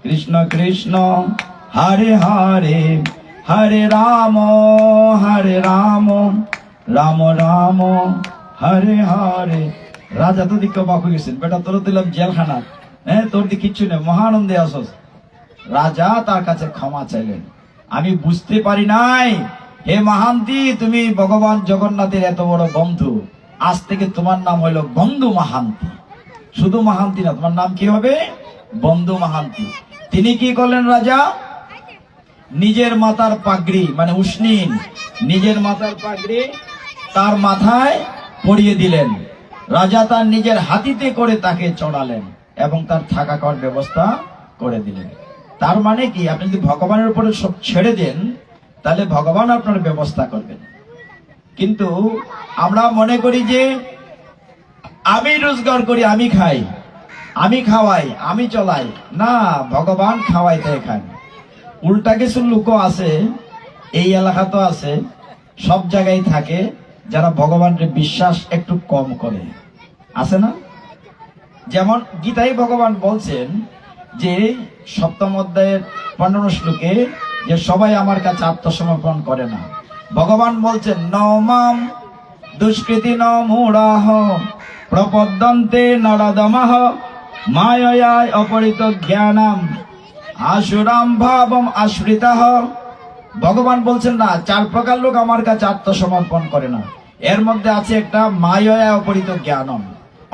কৃষ্ণ কৃষ্ণ হরে হরে, হরে রাম রাম রাম হরে হরে। রাজা তো দিকে অবাক হয়ে গেছেন, বেটা তোর দিলাম জেলখানা, হ্যাঁ তোর দিকে কিচ্ছু নেই, মহানন্দে আসস। রাজা তার কাছে ক্ষমা চাইলেন, আমি বুঝতে পারি নাই হে মহান্তি, তুমি ভগবান জগন্নাথের এত বড় বন্ধু, আজ থেকে তোমার নাম হলো বন্ধু মহান্তি। শুধু মহান্তি না, তোমার নাম কি হবে, বন্ধু মহান্তি। তিনি কি করলেন, রাজা নিজের মাথার পাগড়ি মানে উষ্ণীন, নিজের মাথার পাগড়ি তার মাথায় পরিয়ে দিলেন। রাজা তার নিজের হাতিতে করে তাকে চড়ালেন এবং তার থাকা খাওয়ার ব্যবস্থা করে দিলেন। তার মানে কি, আপনি যদি ভগবানের উপরে সব ছেড়ে দেন তাহলে ভগবান আপনার ব্যবস্থা করবেন। কিন্তু আমরা মনে করি যে আমি রোজগার করি, আমি খাই, আমি খাওয়াই, আমি চলাই, না, ভগবান খাওয়াইতে খান। উল্টা কিছু লোক আছে, এই এলাকা তো আছে, সব জায়গায় থাকে, যারা ভগবানের বিশ্বাস একটু কম করে, আছে না? যেমন গীতায় ভগবান বলছেন যে 7ম অধ্যায়ের 15 শ্লোকে, যে সবাই আমার কাছে আত্মসমর্পণ করে না। ভগবান বলছেন, নমাম দুষ্কৃতি ন মূঢ়াঃ প্রপদ্যন্তে নরদমঃ মায়য়া অপরিত জ্ঞানম আসুরাম ভাবম আশ্রিতঃ। ভগবান বলছেন না, 4 প্রকার লোক আমার কাছে আত্মসমর্পণ করে না। এর মধ্যে আছে একটা মায়য়া অপরিত জ্ঞানম।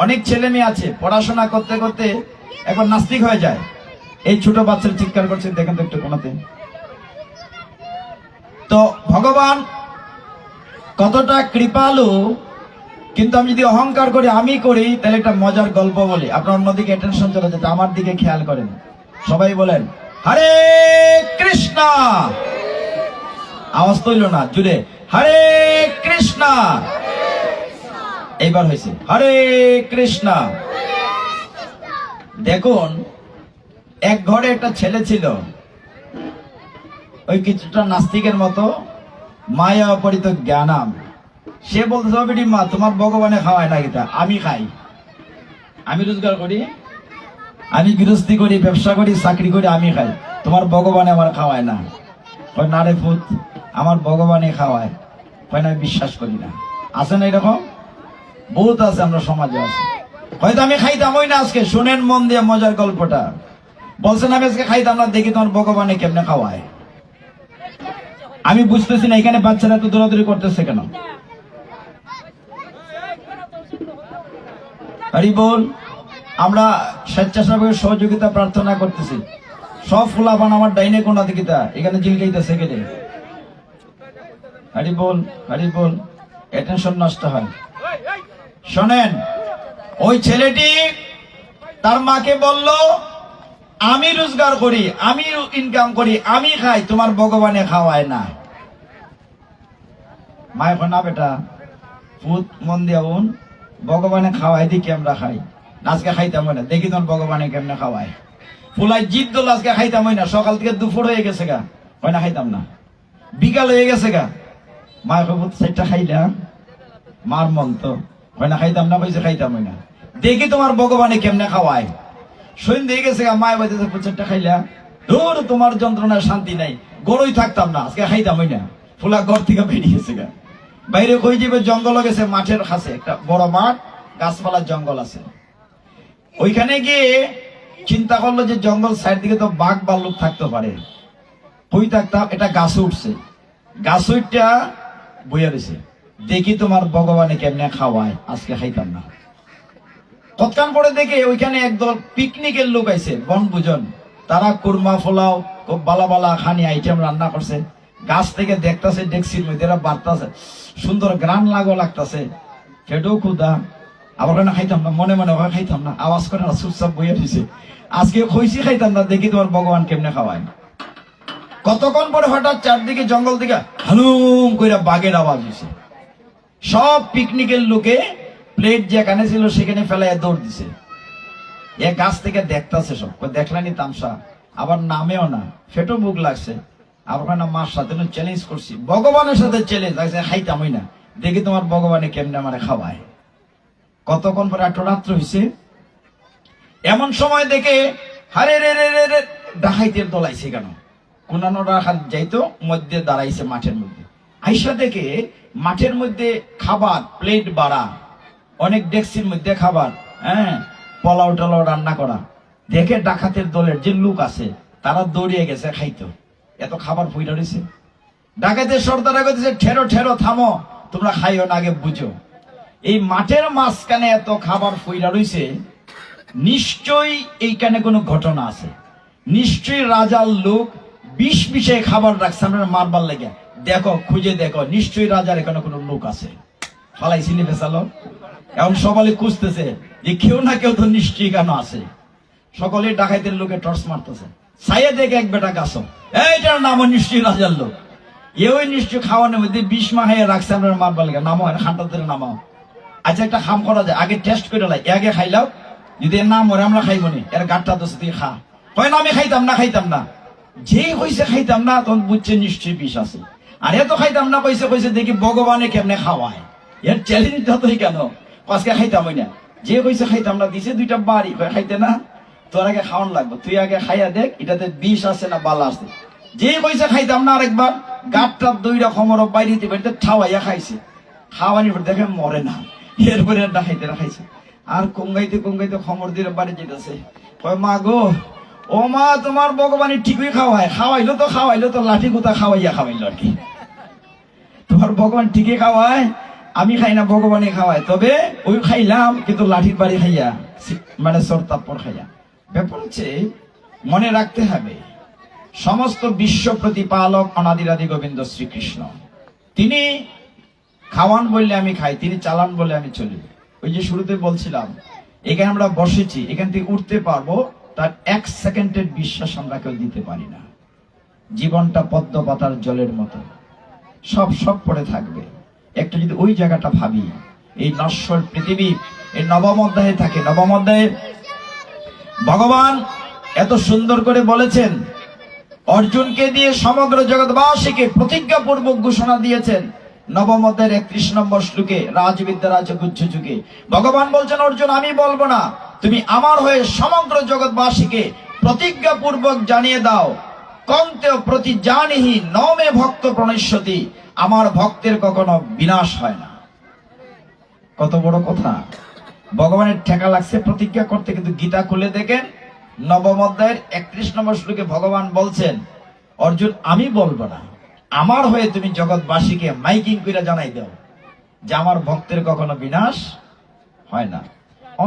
অনেক ছেলে মেয়ে আছে পড়াশোনা করতে করতে এখন নাস্তিক হয়ে যায়। এই ছোট বাচ্চারা চিৎকার করছে, দেখেন তো একটু কোনাতে। তো ভগবান কতটা কৃপালু, কিন্তু আমি যদি অহংকার করি, আমি করি, তাহলে একটা মজার গল্প বলি। আপনার অন্যদিকে অ্যাটেনশন চলে যেতে, আমার দিকে খেয়াল করেন। সবাই বলেন হরে কৃষ্ণ, আওয়াজ তৈল না, জুড়ে হরে কৃষ্ণ। এইবার হয়েছে হরে কৃষ্ণ। দেখুন, এক ঘরে একটা ছেলে ছিল, ওই কিছুটা নাস্তিকের মতো, মায়া অপরিত জ্ঞানাম। সে বলতে হবে, মা তোমার ভগবানে খাওয়ায় না, গীতা আমি খাই, আমি রোজগার করি, আমি গৃহস্থী করি, ব্যবসা করি, চাকরি করি, আমি খাই, তোমার ভগবানে আমার খাওয়ায় না। কয় না রে পুত, আমার ভগবানে খাওয়ায়। কয় না, আমি বিশ্বাস করি না। আছে না এরকম? বহুত আছে, আমরা সমাজে আছে। হয়তো আমি খাইতাম ওই না। আজকে শুনেন মন দিয়ে মজার গল্পটা। বলছেন আমি আজকে খাইতাম না, দেখি তোমার ভগবানে কেমনে খাওয়ায়। আমি বুঝতেছি না এখানে বাচ্চারা তো দৌড়াদৌড়ি করতেছে কেন। হরি বল। আমরা স্বেচ্ছাসেবকের সহযোগিতা প্রার্থনা করতেছি। সব ফুলাবান আমার ডাইনে কোনা দিকিতা এখানে জিলকাইতেছে গেলে। হরি বল, হরি বল। অ্যাটেনশন নষ্ট হয়। শোনেন, ওই ছেলেটি তার মাকে বলল, আমি রোজগার করি, আমি ইনকাম করি, আমি খাই, তোমার ভগবানে খাওয়ায় না। মা এখন না বেটা, পুত মন দিয়া বোন, ভগবানে খাওয়াই দিকে আমরা খাই, আজকে খাইতাম না, দেখি তোমার ভগবানে কেমনে খাওয়ায়। ফুলাই জিদ দল, আজকে খাইতাম না, সকাল থেকে দুপুর হয়ে গেছে গা, হয় না খাইতাম না, বিকাল হয়ে গেছে গা। মা এখন সেটা খাইলাম, মার মন তো হয় না খাইতাম না, কইছে খাইতাম না, দেখি তোমার ভগবানে কেমনে খাওয়ায়। সন্ধ্যে গেছে গা, মায় বাড়িতে প্রচারটা খাইলা, ধর তোমার যন্ত্রণার শান্তি নাই, গড়ই থাকতাম না, আজকে খাইতাম না। ফুলা ঘর থেকে বেরিয়েছে গা, বাইরে কই যাবে, জঙ্গল গেছে, মাঠের কাছে একটা বড় মাঠ, গাছপালার জঙ্গল আছে। ওইখানে গিয়ে চিন্তা করলো যে জঙ্গল সাইড দিকে তো বাঘ ভাল্লুক থাকতে পারে, কই থাকতাম, এটা গাছে উঠছে, গাছ উঠটা বইয়া রয়েছে, দেখি তোমার ভগবানে কেমনে খাওয়ায়, আজকে খাইতাম না। কতক্ষণ পরে দেখে ওইখানে একদল পিকনিকের লোক আইছে, বনভোজন। তারা কুরমা পোলাও খুব বালা বালা খানি আইটেম রান্না করছে। গাছ থেকে দেখতেছে, ডেকসির মধ্যে এরা বাড়তেছে, সুন্দর গ্রান লাগো লাগতেছে, পেটও ক্ষুধা। আবার না খাইতাম না, মনে মনে ওকে খাইতাম না, আওয়াজ করে না, চুপচাপ বইয়া দিছে। আজকে খইছি খাইতাম না, দেখি তোমার ভগবান কেমনে খাওয়ায়। কতক্ষণ পরে হঠাৎ চারদিকে জঙ্গল থেকে হালুম কইরা বাঘের আওয়াজ হয়েছে। সব পিকনিকের লোকে প্লেট যেখানে ছিল সেখানে ফেলাইয়া দৌড় দিছে। এ গাছ থেকে দেখতেছে সব, দেখলানি তামসা, আবার নামেও না, ফেটো বুক লাগছে। আবার না মার সাথে চ্যালেঞ্জ করছি, ভগবানের সাথে চ্যালেঞ্জ আছে, খাইতামই না, দেখি তোমার ভগবানে কেমনে আমারে খাওয়ায়। কতক্ষণ পরে এত রাত্র হয়েছে, এমন সময় দেখে হারে রে রে রে রে ডাকাইতের দলাইছে কেন, কোনানো রাখান যাইতো মধ্যে দাঁড়াইছে মাঠের মধ্যে। আইসা দেখে মাঠের মধ্যে খাবার প্লেট বাড়া, অনেক ডেক্সির মধ্যে খাবার, হ্যাঁ, পোলাও টলাও রান্না করা। দেখে ডাকাতের দলের যে লোক আছে তারা দৌড়িয়ে গেছে খাইতো, এত খাবার পইরা রয়েছে। ডাকাতের সর্দার কইতেছে, ঠেরো ঠেরো থামো, তোমরা খাইও না, আগে বুঝো। এই মাঠের মাঝখানে এত খাবার পইরা রয়েছে, নিশ্চয়ই এইখানে কোনো ঘটনা আছে, নিশ্চয়ই রাজার লোক বিষ মিশিয়ে খাবার রাখছে আমরা মারবার লেগে। দেখো, খুঁজে দেখো, নিশ্চয়ই রাজার এখানে কোনো লোক আছে। ফালাইছিলি ফেসালো, এখন সবাই খুঁজতেছে যে কেউ না কেউ তো নিশ্চয়ই কেন আছে। সকলে ডাকাইতের লোকে টর্চ মারতেছে, সাইয়ে দেখে এক বেটা গাছ, এইটার নামও নিশ্চয়ই রাজার লোক, এও নিশ্চয়ই খাওয়ানোর মধ্যে বিষ মাখাইয়া রাখছে আমরা মারবার লেগে। নামো, খানটা ধরে নামাও। আচ্ছা, একটা খাম করা যায়, আগে টেস্ট করে লাই, আগে খাইলাও, যদি এর নাম মরে আমরা খাইব নি, এর গাঠটা তো তুই খা। হয় না, আমি খাইতাম না, খাইতাম না। যেই হয়েছে খাইতাম না, তখন বুঝছে নিশ্চয়ই বিষ আছে। আর এত খাইতাম না কইছে কইছে দেখি ভগবানে কেমনে খাওয়ায়। এর চ্যালেঞ্জ যতই কেন, আজকে খাইতামই না। যে কইছে খাইতাম না, দিছে দুইটা বাড়ি, খাইতে না, তোর আগে খাওয়ান লাগবে, তুই আগে খাইয়া দেখ এটাতে বিষ আছে না বালা আছে। যে কইছে খাইতাম না, আরেকবার গাঠটা দুই রকমের বাইরে বাড়িতে ঠাওয়াইয়া খাইছে। খাওয়ানি দেখে মরে না, এরপরে ডাকাইতে খাইছে। আর কঙ্গাইতে কঙ্গাইতে খমর দিয়ে বাড়ি যেতেছে, কয় মা গো, ও মা, তোমার ভগবানের ঠিকই খাওয়ায়, খাওয়াইলো তো লাঠি গুতা খাওয়াইয়া খাওয়াইলো আর কি। তোমার ভগবান ঠিকই খাওয়ায়, আমি খাই না, ভগবানই খাওয়ায়। তবে ওই খাইলাম, কিন্তু লাঠির বাড়ি খাইয়া, মানে সরতাপ্পর খাইয়া। ব্যাপার হচ্ছে মনে রাখতে হবে, সমস্ত বিশ্ব প্রতিপালক অনাদিরাদি গোবিন্দ শ্রীকৃষ্ণ, তিনি খাওয়ান বললে আমি খাই, তিনি চালান বলে আমি চলি। ওই যে শুরুতে বলছিলাম, এখানে আমরা বসেছি, এখান থেকে উঠতে পারবো, তার 1 সেকেন্ডের বিশ্বাস আমরা কেউ দিতে পারি না। জীবনটা পদ্ম পাতার জলের মতো, সব সব পড়ে থাকবে। একটা যদি ওই জায়গাটা ভাবি, এই নশ্বর পৃথিবী, এই নবম অধ্যায়ে থাকে। নবম অধ্যায়ে ভগবান এত সুন্দর করে বলেছেন, অর্জুনকে দিয়ে সমগ্র জগৎবাসীকে প্রতিজ্ঞাপূর্বক ঘোষণা দিয়েছেন। নবম অধ্যায়ের 31 নম্বর শ্লোকে, রাজবিদ্যা রাজগুচ্ছ যুগে ভগবান বলছেন, অর্জুন, আমি বলবো না, তুমি আমার হয়ে সমগ্র জগৎবাসীকে প্রতিজ্ঞাপূর্বক জানিয়ে দাও, কন্তেও প্রতি জানিহি নমে ভক্ত প্রণশ্যতি, আমার ভক্তের কখনো বিনাশ হয় না। কত বড় কথা! ভগবানের ঠেকা লাগছে প্রতিজ্ঞা করতে, কিন্তু গীতা খুলে দেখেন নবম অধ্যায়ের 31 নম্বর শ্লোকে ভগবান বলছেন, অর্জুন, আমি বলবো না, আমার হয়ে তুমি জগৎবাসীকে মাইকিং করে জানাই দাও যে আমার ভক্তের কখনো বিনাশ হয় না।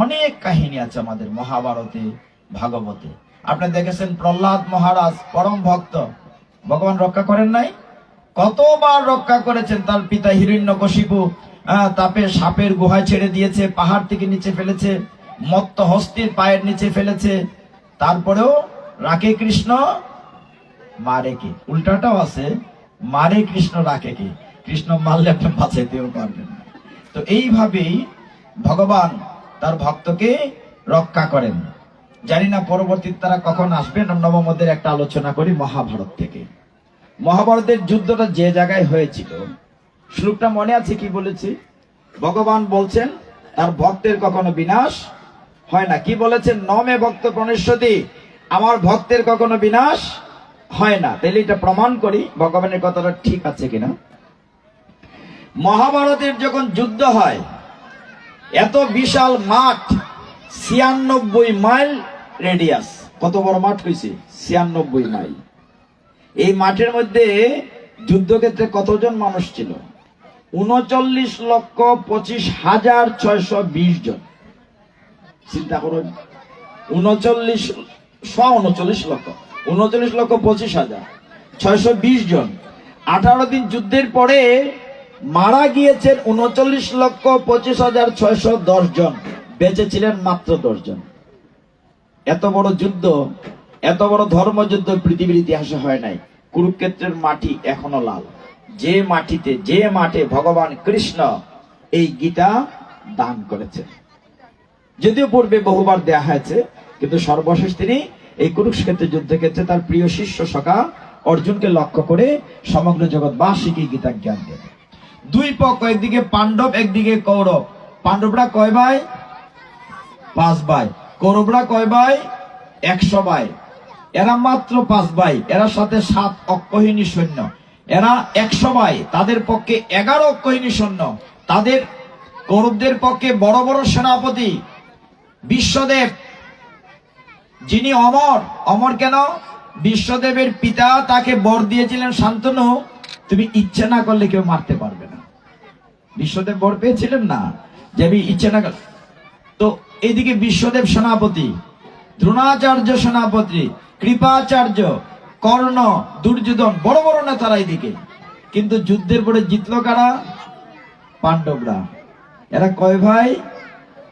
অনেক কাহিনী আছে আমাদের মহাভারতে, ভাগবতে। আপনি দেখেছেন প্রহ্লাদ মহারাজ পরম ভক্ত, ভগবান রক্ষা করেন নাই? কতবার রক্ষা করেছেন। তার পিতা হিরণ্যকশিপু তাপে সাপের গুহায় ছেড়ে দিয়েছে, পাহাড় থেকে নিচে ফেলেছে, মত্ত হস্তির পায়ের নিচে ফেলেছে, তারপরেও রাখে কৃষ্ণ, মারে কে। উল্টাটাও আছে, মারে কৃষ্ণ, রাখে কে। কৃষ্ণ মারলে আপনি বাঁচাইতেও পারবেন না। তো এইভাবেই ভগবান তার ভক্তকে রক্ষা করেন। জানি না পরবর্তী তারা কখন আসবেন। নবম অধ্যায়ের একটা আলোচনা করি মহাভারত থেকে। মহাভারতের যুদ্ধটা যে জায়গায় হয়েছিল, শ্লোকটা মনে আছে কি বলেছি? ভগবান বলছেন তার ভক্তের কখনো বিনাশ হয় না। কি বলেছেন? নমে ভক্ত প্রণশ্যতি, আমার ভক্তের কখনো বিনাশ হয় না। তাহলে এটা প্রমাণ করি ভগবানের কথাটা ঠিক আছে কিনা। মহাভারতের যখন যুদ্ধ হয়, এত বিশাল মাঠ, 96 মাইল রেডিয়াস। কত বড় মাঠ হয়েছে? 96 মাইল। এই মাঠের মধ্যে যুদ্ধক্ষেত্রে কতজন মানুষ ছিল? 39,25,620 জন। চিন্তা করুন, 39,25,620 জন। 18 দিন যুদ্ধের পরে মারা গিয়েছেন 39,25,610 জন, বেঁচে ছিলেন মাত্র 10 জন। এত বড় যুদ্ধ, এত বড় ধর্মযুদ্ধ পৃথিবীর ইতিহাসে হয় নাই। কুরুক্ষেত্রের মাটি এখনো লাল, যে মাঠে ভগবান কৃষ্ণ এই গীতা দান করেছেন। যদিও পূর্বে বহুবার দেয়া হয়েছে, কিন্তু সর্বশেষ তিনি এই কুরুক্ষেত্রের যুদ্ধক্ষেত্রে তার প্রিয় শিষ্য সখা অর্জুনকে লক্ষ্য করে সমগ্র জগৎবাসীকে গীতা জ্ঞান দেন। দুই পক্ষ, একদিকে পাণ্ডব, একদিকে কৌরব। পাণ্ডবরা কয় ভাই? 5 ভাই। কৌরবরা কয় ভাই? 100 ভাই। এরা মাত্র 5 ভাই, এরা সাথে 7 অক্ষৌহিনী সৈন্য। এরা 100 ভাই, তাদের পক্ষে 11 অক্ষৌহিনী সৈন্য। তাদের কৌরবদের পক্ষে বড় বড় সেনাপতি বিশ্বদেব, যিনি অমর কেন? বিশ্বদেবের পিতা তাকে বর দিয়েছিলেন, শান্তনু তুমি ইচ্ছে না করলে কেউ মারতে পারবে না। বিশ্বদেব বর পেয়েছিলেন না যে আমি ইচ্ছে না। তো এইদিকে বিশ্বদেব সেনাপতি, দ্রোণাচার্য সেনাপতি, কৃপাচার্য, কর্ণ, দুর্যোধন, বড় বড় নেতারা এইদিকে। কিন্তু যুদ্ধের পরে জিতলো কারা? পাণ্ডবরা। এরা কয় ভাই?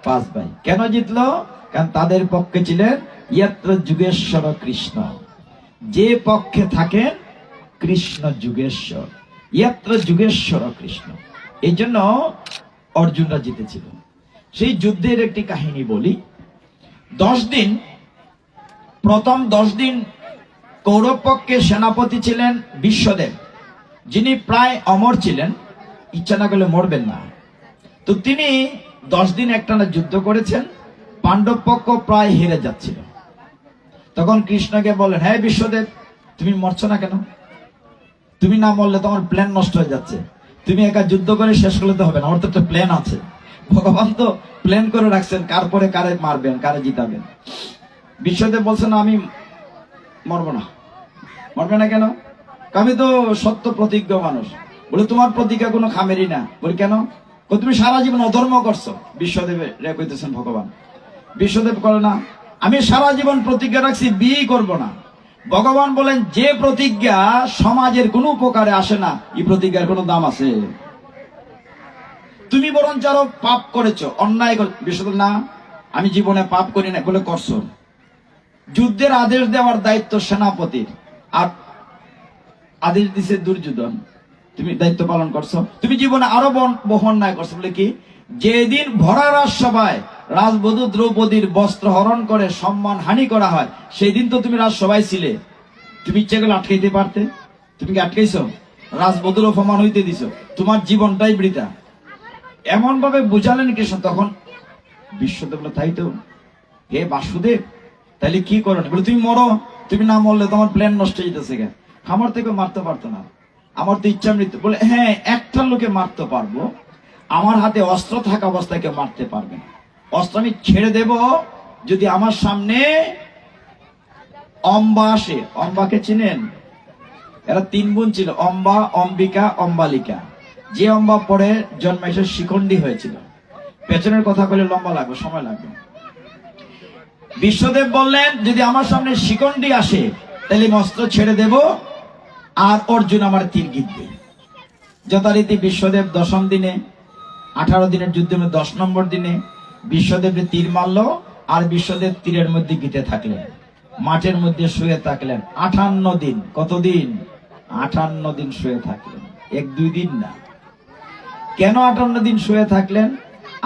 5 ভাই। কেন জিতলো? কারণ তাদের পক্ষে ছিলেন ইয়ত্র যুগেশ্বর কৃষ্ণ। যে পক্ষে থাকেন কৃষ্ণ যুগেশ্বর, ইয়ত্র যুগেশ্বর কৃষ্ণ। এই জন্য অর্জুনরা জিতেছিল। সেই যুদ্ধের একটি কাহিনী বলি। 10 দিন, প্রথম 10 দিন কৌরব পক্ষে সেনাপতি ছিলেন বিশ্বদেব, যিনি প্রায় অমর ছিলেন, ইচ্ছা না করলে মরবেন না। তো তিনি 10 দিন একটানা যুদ্ধ করেছেন। পাণ্ডব পক্ষ প্রায় হেরে যাচ্ছিল। তখন কৃষ্ণকে বলেন, হ্যাঁ বিশ্বদেব, তুমি মরছো না কেন? তুমি না মরলে তোমার প্ল্যান নষ্ট হয়ে যাচ্ছে। তুমি একা যুদ্ধ করে শেষ করলে তো হবে না, আমার তো একটা প্ল্যান আছে। ভগবান তো প্ল্যান করে রাখছেন কার পরে কারে মারবেন, কারে জিতাবেন। বিশ্বদেব বলছেন, আমি মরবো না। মরবে না কেন? আমি তো সত্য প্রতিজ্ঞ মানুষ। বলে তোমার প্রতিজ্ঞা কোনো খামেরই না। বলি কেন? তুমি সারা জীবন অধর্ম করছো। বিশ্বদেব রে কইতেছেন ভগবান। বিশ্বদেব করে না, আমি সারা জীবন প্রতিজ্ঞা রাখছি বিয়ে করব না। ভগবান বলেন, যে প্রতিজ্ঞা সমাজের কোনো উপকারে আসে না, এই প্রতিজ্ঞার কোনো দাম আছে? তুমি বরঞ্চ আরো পাপ করেছো, অন্যায়। বিশ্বদেব না, আমি জীবনে পাপ করি না। বলে করছো। যুদ্ধের আদেশ দেওয়ার দায়িত্ব সেনাপতির, আর আদেশ দিছে দুর্যোধন, তুমি দায়িত্ব পালন করছো। তুমি জীবনে আরো বহু অন্যায় করছো। বলে কি? যেদিন ভরা রাজসভায় রাজবধূ দ্রৌপদীর বস্ত্র হরণ করে সম্মান হানি করা হয়, সেই দিন তো তুমি রাজসভায় ছিলে। তুমি ইচ্ছে করলে আটকাইতে পারতে। তুমি কি আটকাইছো? রাজবধূর অপমান হইতে দিছো। তোমার জীবনটাই বৃথা। এমন ভাবে বুঝালেন কৃষ্ণ। তখন বিশ্বদেব বলে, তাই তো, হে বাসুদেব, তাহলে কি করেন? বলে তুমি মরো। তুমি না মরলে তোমার প্ল্যান নষ্ট হয়ে যেতেছে। আমার থেকে মারতে পারতো না, আমার তো ইচ্ছা মৃত্যু। বলে হ্যাঁ, একটা লোকে মারতে পারবো, আমার হাতে অস্ত্র থাকা অবস্থায় কেউ মারতে পারবে না। অস্ত্র আমি ছেড়ে দেব যদি আমার সামনে অম্বা আসে। অম্বাকে চিনেন? এরা 3 বোন ছিল, অম্বা, অম্বিকা, অম্বালিকা। যে অম্বা পরে জন্মাইছে শিখণ্ডী হয়েছিল। পেছনের কথা বলে লম্বা লাগবে, সময় লাগবে। বিশ্বদেব বললেন, যদি আমার সামনে শিখণ্ডী আসে তাহলে অস্ত্র ছেড়ে দেব, আর অর্জুন আমার তীর গিলবে। যথারীতি বিশ্বদেব 10ম দিনে, 18 দিনের যুদ্ধের 10 নম্বর দিনে বিশ্বদেবের তীর মারলো, আর বিশ্বদেব তীরের মধ্যে গিতে থাকলেন, মাঠের মধ্যে শুয়ে থাকলেন 58 দিন। কতদিন? 58 দিন শুয়ে থাকলেন, 1-2 দিন না। কেন 58 দিন শুয়ে থাকলেন?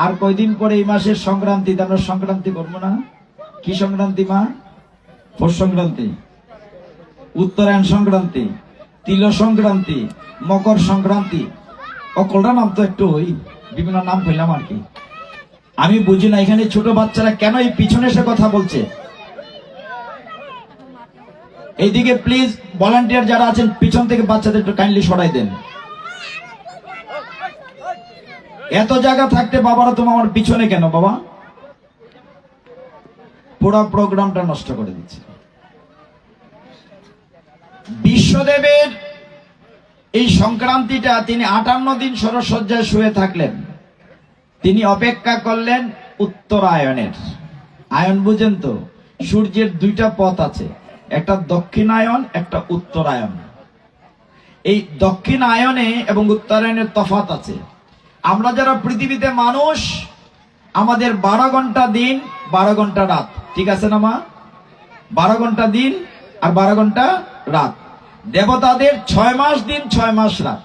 আর কয়দিন পরে এই মাসের সংক্রান্তিতে আমরা সংক্রান্তি করবো না? কি সংক্রান্তি মা? পৌষ সংক্রান্তি, উত্তরায়ণ সংক্রান্তি, তিল সংক্রান্তি, মকর সংক্রান্তি। অকলটা নাম তো একটু ওই বিভিন্ন নাম কইলাম আর কি। আমি বুঝি না এখানে ছোট বাচ্চারা কেন এই পিছনে এসে কথা বলছে। এইদিকে প্লিজ ভলান্টিয়ার যারা আছেন পিছন থেকে বাচ্চাদের একটু কাইন্ডলি সরাই দেন। এত জায়গা থাকতে বাবারা তোমার আমার পিছনে কেন বাবা? পুরো প্রোগ্রামটা নষ্ট করে দিচ্ছে। বিশ্বদেবের এই সংক্রান্তিটা তিনি 58 দিন সরসজ্জায় শুয়ে থাকলেন। তিনি অপেক্ষা করলেন উত্তরায়ণের। আয়ন বুঝেন তো? সূর্যের 2টা পথ আছে, একটা দক্ষিণায়ন, একটা উত্তরায়ণ। এই দক্ষিণায়নে এবং উত্তরায়ণের তফাৎ আছে। আমরা যারা পৃথিবীতে মানুষ, আমাদের 12 ঘন্টা দিন 12 ঘন্টা রাত, ঠিক আছে না মা? 12 ঘন্টা দিন আর 12 ঘন্টা রাত। দেবতাদের 6 মাস দিন 6 মাস রাত।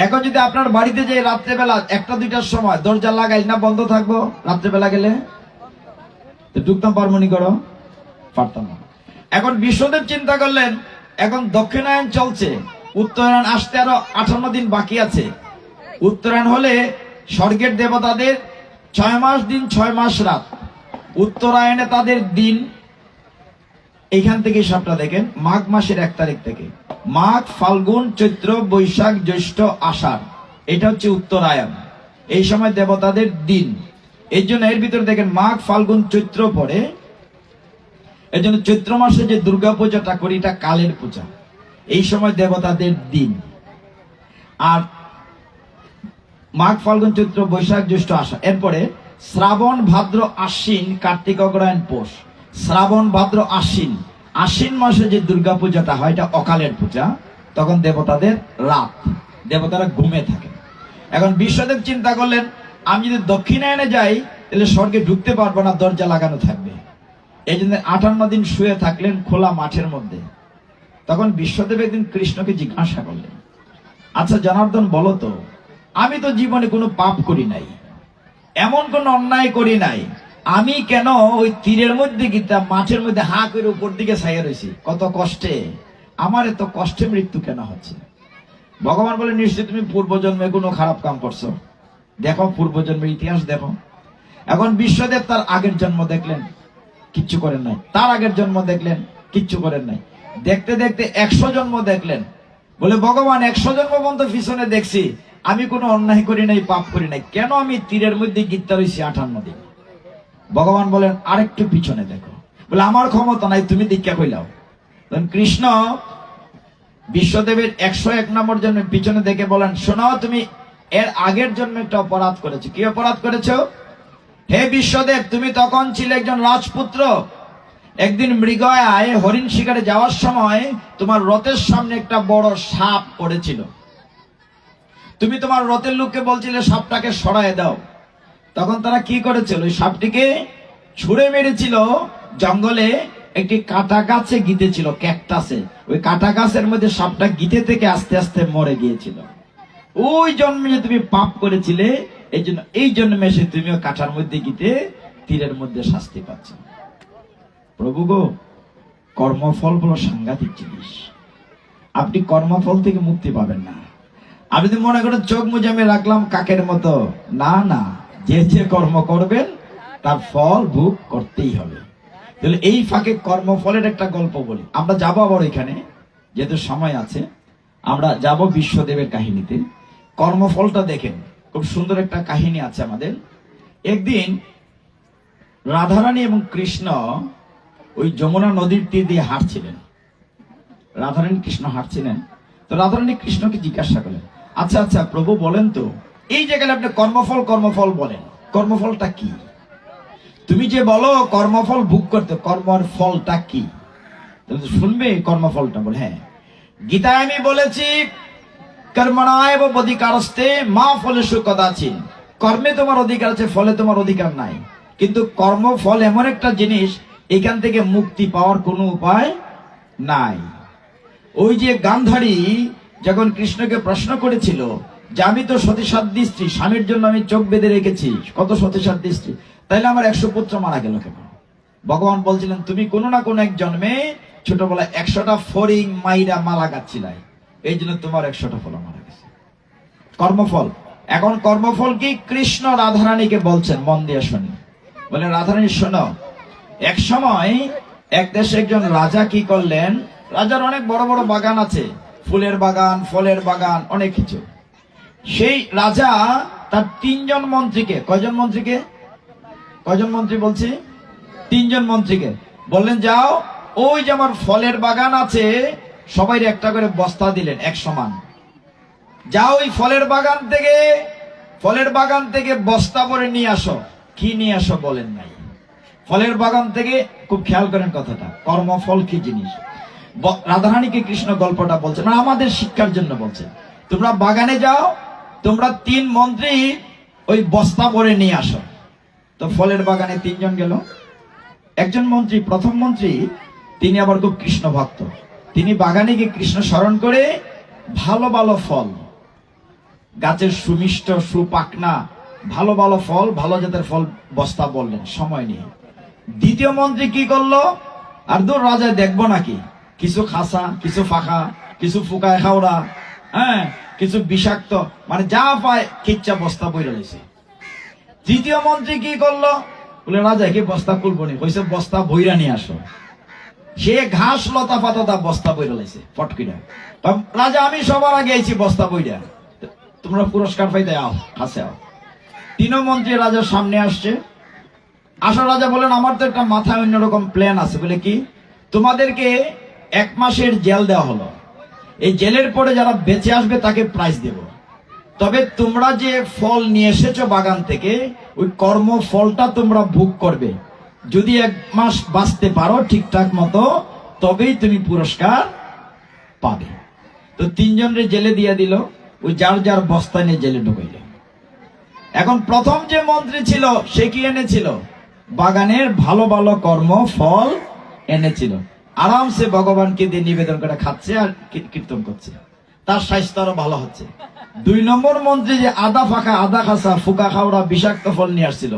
এখন যদি আপনার বাড়িতে যে রাত্রেবেলা 1টা-2টার সময় দরজা লাগাই না, বন্ধ থাকবো? রাত্রেবেলা গেলে তো ঢুকতাম, পারমনি করো, পারতাম না। এখন বিশ্বদেব চিন্তা করলেন, এখন দক্ষিণায়ন চলছে, উত্তরায়ণ আসতে আরো 58 দিন বাকি আছে। উত্তরায়ণ হলে স্বর্গের দেবতাদের 6 মাস দিন 6 মাস রাত, উত্তরায়ণে তাদের দিন এইখান থেকে সবটা দেখেন, মাঘ মাসের 1 তারিখ থেকে। মাঘ, ফাল্গুন, চৈত্র, বৈশাখ, জ্যৈষ্ঠ, আষাঢ়, এটা হচ্ছে উত্তরায়ণ। এই সময় দেবতাদের দিন। এই জন্য এর ভিতরে দেখেন মাঘ, ফাল্গুন, চৈত্র পড়ে। এই জন্য চৈত্র মাসে যে দুর্গা পূজাটা করি, এটা কালের পূজা। এই সময় দেবতাদের দিন। আর মাঘ, ফাল্গুন, চৈত্র, বৈশাখ, জ্যৈষ্ঠ, আষাঢ়, এরপরে শ্রাবণ, ভাদ্র, আশ্বিন, কার্তিক, অগ্রহায়ণ, পৌষ। শ্রাবণ, ভাদ্র, আশ্বিন, আশ্বিন মাসে যে দুর্গা পূজাটা হয়, এটা অকালের পূজা। তখন দেবতাদের রাত, দেবতারা ঘুমে থাকে। এখন বিশ্বদেব চিন্তা করলেন, আমি যদি দক্ষিণায়নে যাই তাহলে স্বর্গে ঢুকতে পারবো না, দরজা লাগানো থাকবে। এই জন্য 58 দিন শুয়ে থাকলেন খোলা মাঠের মধ্যে। তখন বিশ্বদেব একদিন কৃষ্ণকে জিজ্ঞাসা করলেন, আচ্ছা জনার্দন, বলো তো, আমি তো জীবনে কোনো পাপ করি নাই, এমন কোন অন্যায় করি নাই, আমি কেন ওই তীরের মধ্যে গীতা মাঠের মধ্যে হা করে উপর দিকে ছাইয়া রয়েছি কত কষ্টে, আমার এত কষ্টে মৃত্যু কেন হচ্ছে? ভগবান বলে, নিশ্চয়ই তুমি পূর্বজন্মে কোনো খারাপ কাম করছো, দেখো পূর্বজন্মের ইতিহাস দেখো। এখন বিশ্বদেব তার আগের জন্ম দেখলেন, কিচ্ছু করেন নাই। তার আগের জন্ম দেখলেন, কিচ্ছু করেন নাই। দেখতে দেখতে 100 জন্ম দেখলেন। বলে, ভগবান 100 জন্ম পর্যন্ত পিছনে দেখছি, আমি কোনো অন্যায় করি নাই, পাপ করি নাই, কেন আমি তীরের মধ্যে গীতা রয়েছি 58 দিন? ভগবান বলেন, আরেকটু পিছনে দেখো। বলে, আমার ক্ষমতা নাই, তুমি দীক্ষা কইলাও। তখন কৃষ্ণ বিশ্বদেবের 101 নম্বর জন্মে পিছনে দেখে বলেন, শোনো, তুমি এর আগের জন্মে একটা অপরাধ করেছো। কি অপরাধ করেছো? হে বিশ্বদেব, তুমি তখন ছিলে একজন রাজপুত্র। একদিন মৃগয়ায় হরিণ শিকারে যাওয়ার সময় তোমার রথের সামনে একটা বড় সাপ পড়েছিল। তুমি তোমার রথের লোককে বলছিলে সাপটাকে সরায় দাও। তখন তারা কি করেছিল? ওই সাপটিকে ছুঁড়ে মেরেছিল জঙ্গলে একটি কাটা গাছে গিতেছিল, ক্যাকটাসে। ওই কাটা গাছের মধ্যে সাপটা গিতে থেকে আস্তে আস্তে মরে গিয়েছিল। ওই জন্মে যে তুমি পাপ করেছিলে, এই জন্য এই জন্মে এসে তুমিও কাঠার মধ্যে গিতে তীরের মধ্যে শাস্তি পাচ্ছ। প্রভু গো, কর্মফল বলো সাংঘাতিক জিনিস। আপনি কর্মফল থেকে মুক্তি পাবেন না। আপনি যদি মনে করেন চোখ মুজে আমি রাখলাম কাকের মতো, না না, যে যে কর্ম করবেন তার ফল ভোগ করতেই হবে। তাহলে এই ফাঁকে কর্মফলের একটা গল্প বলি। আমরা যাবো আবার এখানে, যেহেতু সময় আছে, আমরা যাব বিশ্বদেবের কাহিনীতে। কর্মফলটা দেখেন, খুব সুন্দর একটা কাহিনী আছে আমাদের। একদিন রাধারানী এবং কৃষ্ণ ওই যমুনা নদীর তীর দিয়ে হাঁটছিলেন। রাধারানী কৃষ্ণ হাঁটছিলেন, তো রাধারানী কৃষ্ণকে জিজ্ঞাসা করলেন, আচ্ছা আচ্ছা প্রভু বলেন তো, এই জায়গায় আপনি কর্মফল কর্মফল বলেন, কর্মফলটা কি? তুমি যে বলো কর্মফল ভোগ করতে, কর্মর ফলটা কি? তাহলে শুনবে কর্মফলটা। বলে, হ্যাঁ, গীতায় আমি বলেছি, কর্মণায় অধিকারস্তে মা ফলেষু কদাচিৎ। কর্মে তোমার অধিকার আছে, ফলে তোমার অধিকার নাই। কিন্তু কর্মফল এমন একটা জিনিস, এখান থেকে মুক্তি পাওয়ার কোনো উপায় নাই। ওই যে গান্ধারী যখন কৃষ্ণকে প্রশ্ন করেছিল যে আমি তো সতীসাধ্যী স্ত্রী, স্বামীর জন্য আমি চোখ বেঁধে রেখেছি, কত সতীসাধ্যী স্ত্রী, তাইলে আমার 100 পুত্র মারা গেল কেন? ভগবান বলছিলেন, তুমি কোনো না কোনো এক জন্মে ছোটবেলায় 100টা ফড়িং মাইরা মালা গাচ্ছিলাই, এই জন্য তোমার 100টা ফল মারা গেছে। কর্মফল। এখন কর্মফল কি? কৃষ্ণ রাধারানীকে বলছেন, মন দিয়ে শুনি। বলে, রাধারানী শোনো, এক সময় এক দেশে একজন রাজা কি করলেন, রাজার অনেক বড় বড় বাগান আছে, ফুলের বাগান, ফলের বাগান, অনেক কিছু। সেই রাজা তার 3 জন মন্ত্রীকে, কয়জন মন্ত্রীকে, কয়জন মন্ত্রী বলছি? 3 জন মন্ত্রীকে বললেন, যাও ওই যে আমার ফলের বাগান আছে, সবাই একটা করে বস্তা দিলেন এক সমান। যাও ওই ফলের বাগান থেকে বস্তা ভরে নিয়ে আসো। কি নিয়ে আসো বলেন নাই। ফলের বাগান থেকে, খুব খেয়াল করেন কথাটা, কর্মফল কি জিনিস। রাধারানীকে কৃষ্ণ গল্পটা বলছে, মানে আমাদের শিক্ষার জন্য বলছে। তোমরা বাগানে যাও, তোমরা 3 মন্ত্রী ওই বস্তা ভরে নিয়ে আসো। তো ফলের বাগানে 3 জন গেল। একজন মন্ত্রী, প্রথম মন্ত্রী, তিনি আবার খুব কৃষ্ণ ভক্ত। তিনি বাগানে গিয়ে কৃষ্ণ স্মরণ করে ভালো ভালো ফল, গাছের সুমিষ্ট সুপাকনা ভালো ভালো ফল, ভালো জাতের ফল বস্তা বললেন সময় নিয়ে। দ্বিতীয় মন্ত্রী কি করলো, আর দূর রাজায় দেখবো নাকি, কিছু খাসা, কিছু ফাঁকা, কিছু ফুকায় খাওড়া, হ্যাঁ, কিছু বিষাক্ত, মানে যা পায় খিচ্চা বস্তা বইরে রয়েছে। তৃতীয় মন্ত্রী কি করলো, বলে রাজা কি বস্তা খুলবো নি, কইছে বস্তা বইরা নিয়ে আসো। সে ঘাস লতা পাতা বস্তা বইরা লাইছে ফটকিরা। রাজা আমি সবার আগে আইছি বস্তা বইরা, তোমরা পুরস্কার পাইতে আও, কাছে আও। 3 মন্ত্রী রাজার সামনে আসছে। আসো রাজা বলেন, আমার তো একটা মাথায় অন্যরকম প্ল্যান আছে। বলে কি, তোমাদেরকে 1 মাসের জেল দেওয়া হলো, এই জেলের পরে যারা বেঁচে আসবে তাকে প্রাইজ দেব। তবে তোমরা যে ফল নিয়ে এসেছো বাগান থেকে, ওই কর্ম ফলটা তোমরা ভোগ করবে। যদি 1 মাস বাঁচতে পারো ঠিকঠাক মতো, তবেই তুমি পুরস্কার পাবে। তো 3 জনের জেলে দিয়ে দিল, ওই যার যার বস্তা নিয়ে জেলে ঢুকাইল। এখন প্রথম যে মন্ত্রী ছিল সে কি এনেছিল, বাগানের ভালো ভালো কর্ম ফল এনেছিল। আরামসে ভগবানকে দিয়ে নিবেদন করে খাচ্ছে আর কীর্তন করছে, তার স্বাস্থ্য আরো ভালো হচ্ছে। 2 নম্বর মন্ত্রী যে আদা ফাঁকা, আদা খাসা, ফুকা খাওড়া বিষাক্ত ফল নিয়ে আসছিল,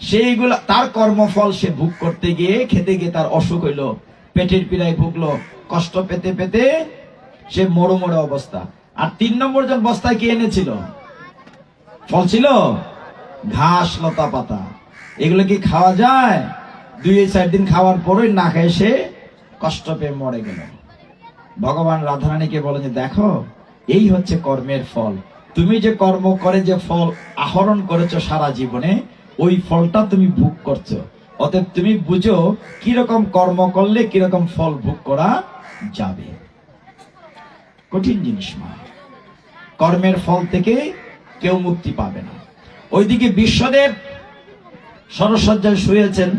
সেইগুলা তার কর্মফল সে ভোগ করতে গিয়ে, খেতে গিয়ে তার অসুখ হইলো, পেটের পীড়ায় ভুগলো, কষ্ট পেতে পেতে সে মরো মরো অবস্থা। আর 3 নম্বর জন বস্তায় কি এনেছিল, ফল ছিল ঘাস লতা পাতা। এগুলো কি খাওয়া যায়? 2-4 দিন খাওয়ার পরই না খেয়ে সে কষ্ট পেয়ে মরে গেল। ভগবান রাধারানীকে বলেন যে দেখো, এই হচ্ছে কর্মের ফল। তুমি যে কর্ম করে যে ফল আহরণ করেছো সারা জীবনে, ওই ফলটা তুমি ভোগ করছো। অতএব তুমি বুঝো কিরকম কর্ম করলে কিরকম ফল ভোগ করা যাবে। কঠিন জিনিস মা, কর্মের ফল থেকে কেউ মুক্তি পাবে না। ওইদিকে বিশ্বদেব সরসজ্জায় শুয়েছেন,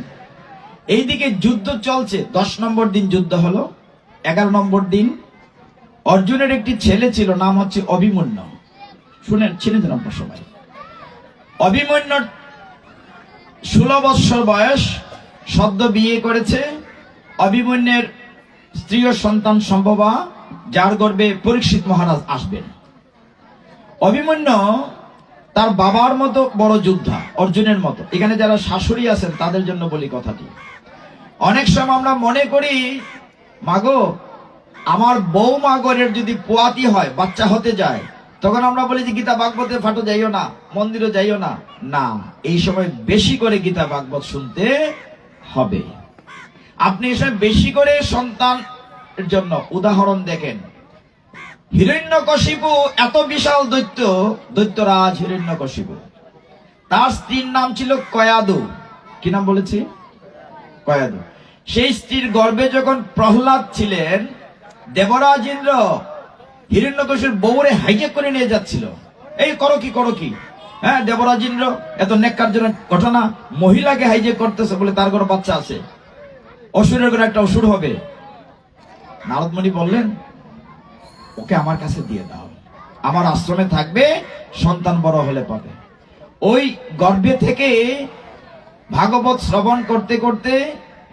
এইদিকে যুদ্ধ চলছে। 10 নম্বর দিন যুদ্ধ হলো। 11 নম্বর দিন অর্জুনের একটি ছেলে ছিল, নাম হচ্ছে অভিমন্যু। শুনেন, চিনেছেন আপনার সবাই। অভিমন্যুর 16 বৎসর বয়স, সদ্য বিয়ে করেছে। অভিমন্যুর স্ত্রী ও সন্তান সম্ভবা, যার গর্ভে পরীক্ষিত মহারাজ আসবেন। অভিমন্যু তার বাবার মতো বড় যোদ্ধা, অর্জুনের মতো। এখানে যারা শাশুড়ি আছেন তাদের জন্য বলি কথাটি। অনেক সময় আমরা মনে করি, মাগো আমার বউ মাগরের যদি পোয়াতি হয়, বাচ্চা হতে যায়, তখন আমরা বলি যে গীতা ভাগবতে ফাটো যাইও না, মন্দিরে যাইও না। না, এই সময় বেশি করে গীতা ভাগবত শুনতে হবে। আপনি এসব বেশি করে সন্তানের জন্য উদাহরণ দেখেন। হিরণ্যকশিপু এত বিশাল দৈত্য, দৈত্যরাজ হিরণ্যকশিপু, তার স্ত্রীর নাম ছিল কয়াদু। কি নাম বলেছি? কয়াদু। সেই স্ত্রীর গর্ভে যখন প্রহ্লাদ ছিলেন, দেবরাজ ইন্দ্র হিরণ্যকশিপুর বউরে হাইজ্যাক করে নিয়ে যাচ্ছিল। এই করো কি করো কি, হ্যাঁ, দেবরাজ ইন্দ্র এত নেককারজনক ঘটনা, মহিলাকে হাইজ্যাক করতেছে বলে তার ঘরে বাচ্চা আছে, অসুরের ঘরে একটা অসুর হবে। নারদমণি বললেন, ওকে আমার কাছে দিয়ে দাও, আমার আশ্রমে থাকবে, সন্তান বড় হলে পাবে। ওই গর্ভে থেকে ভাগবত শ্রবণ করতে করতে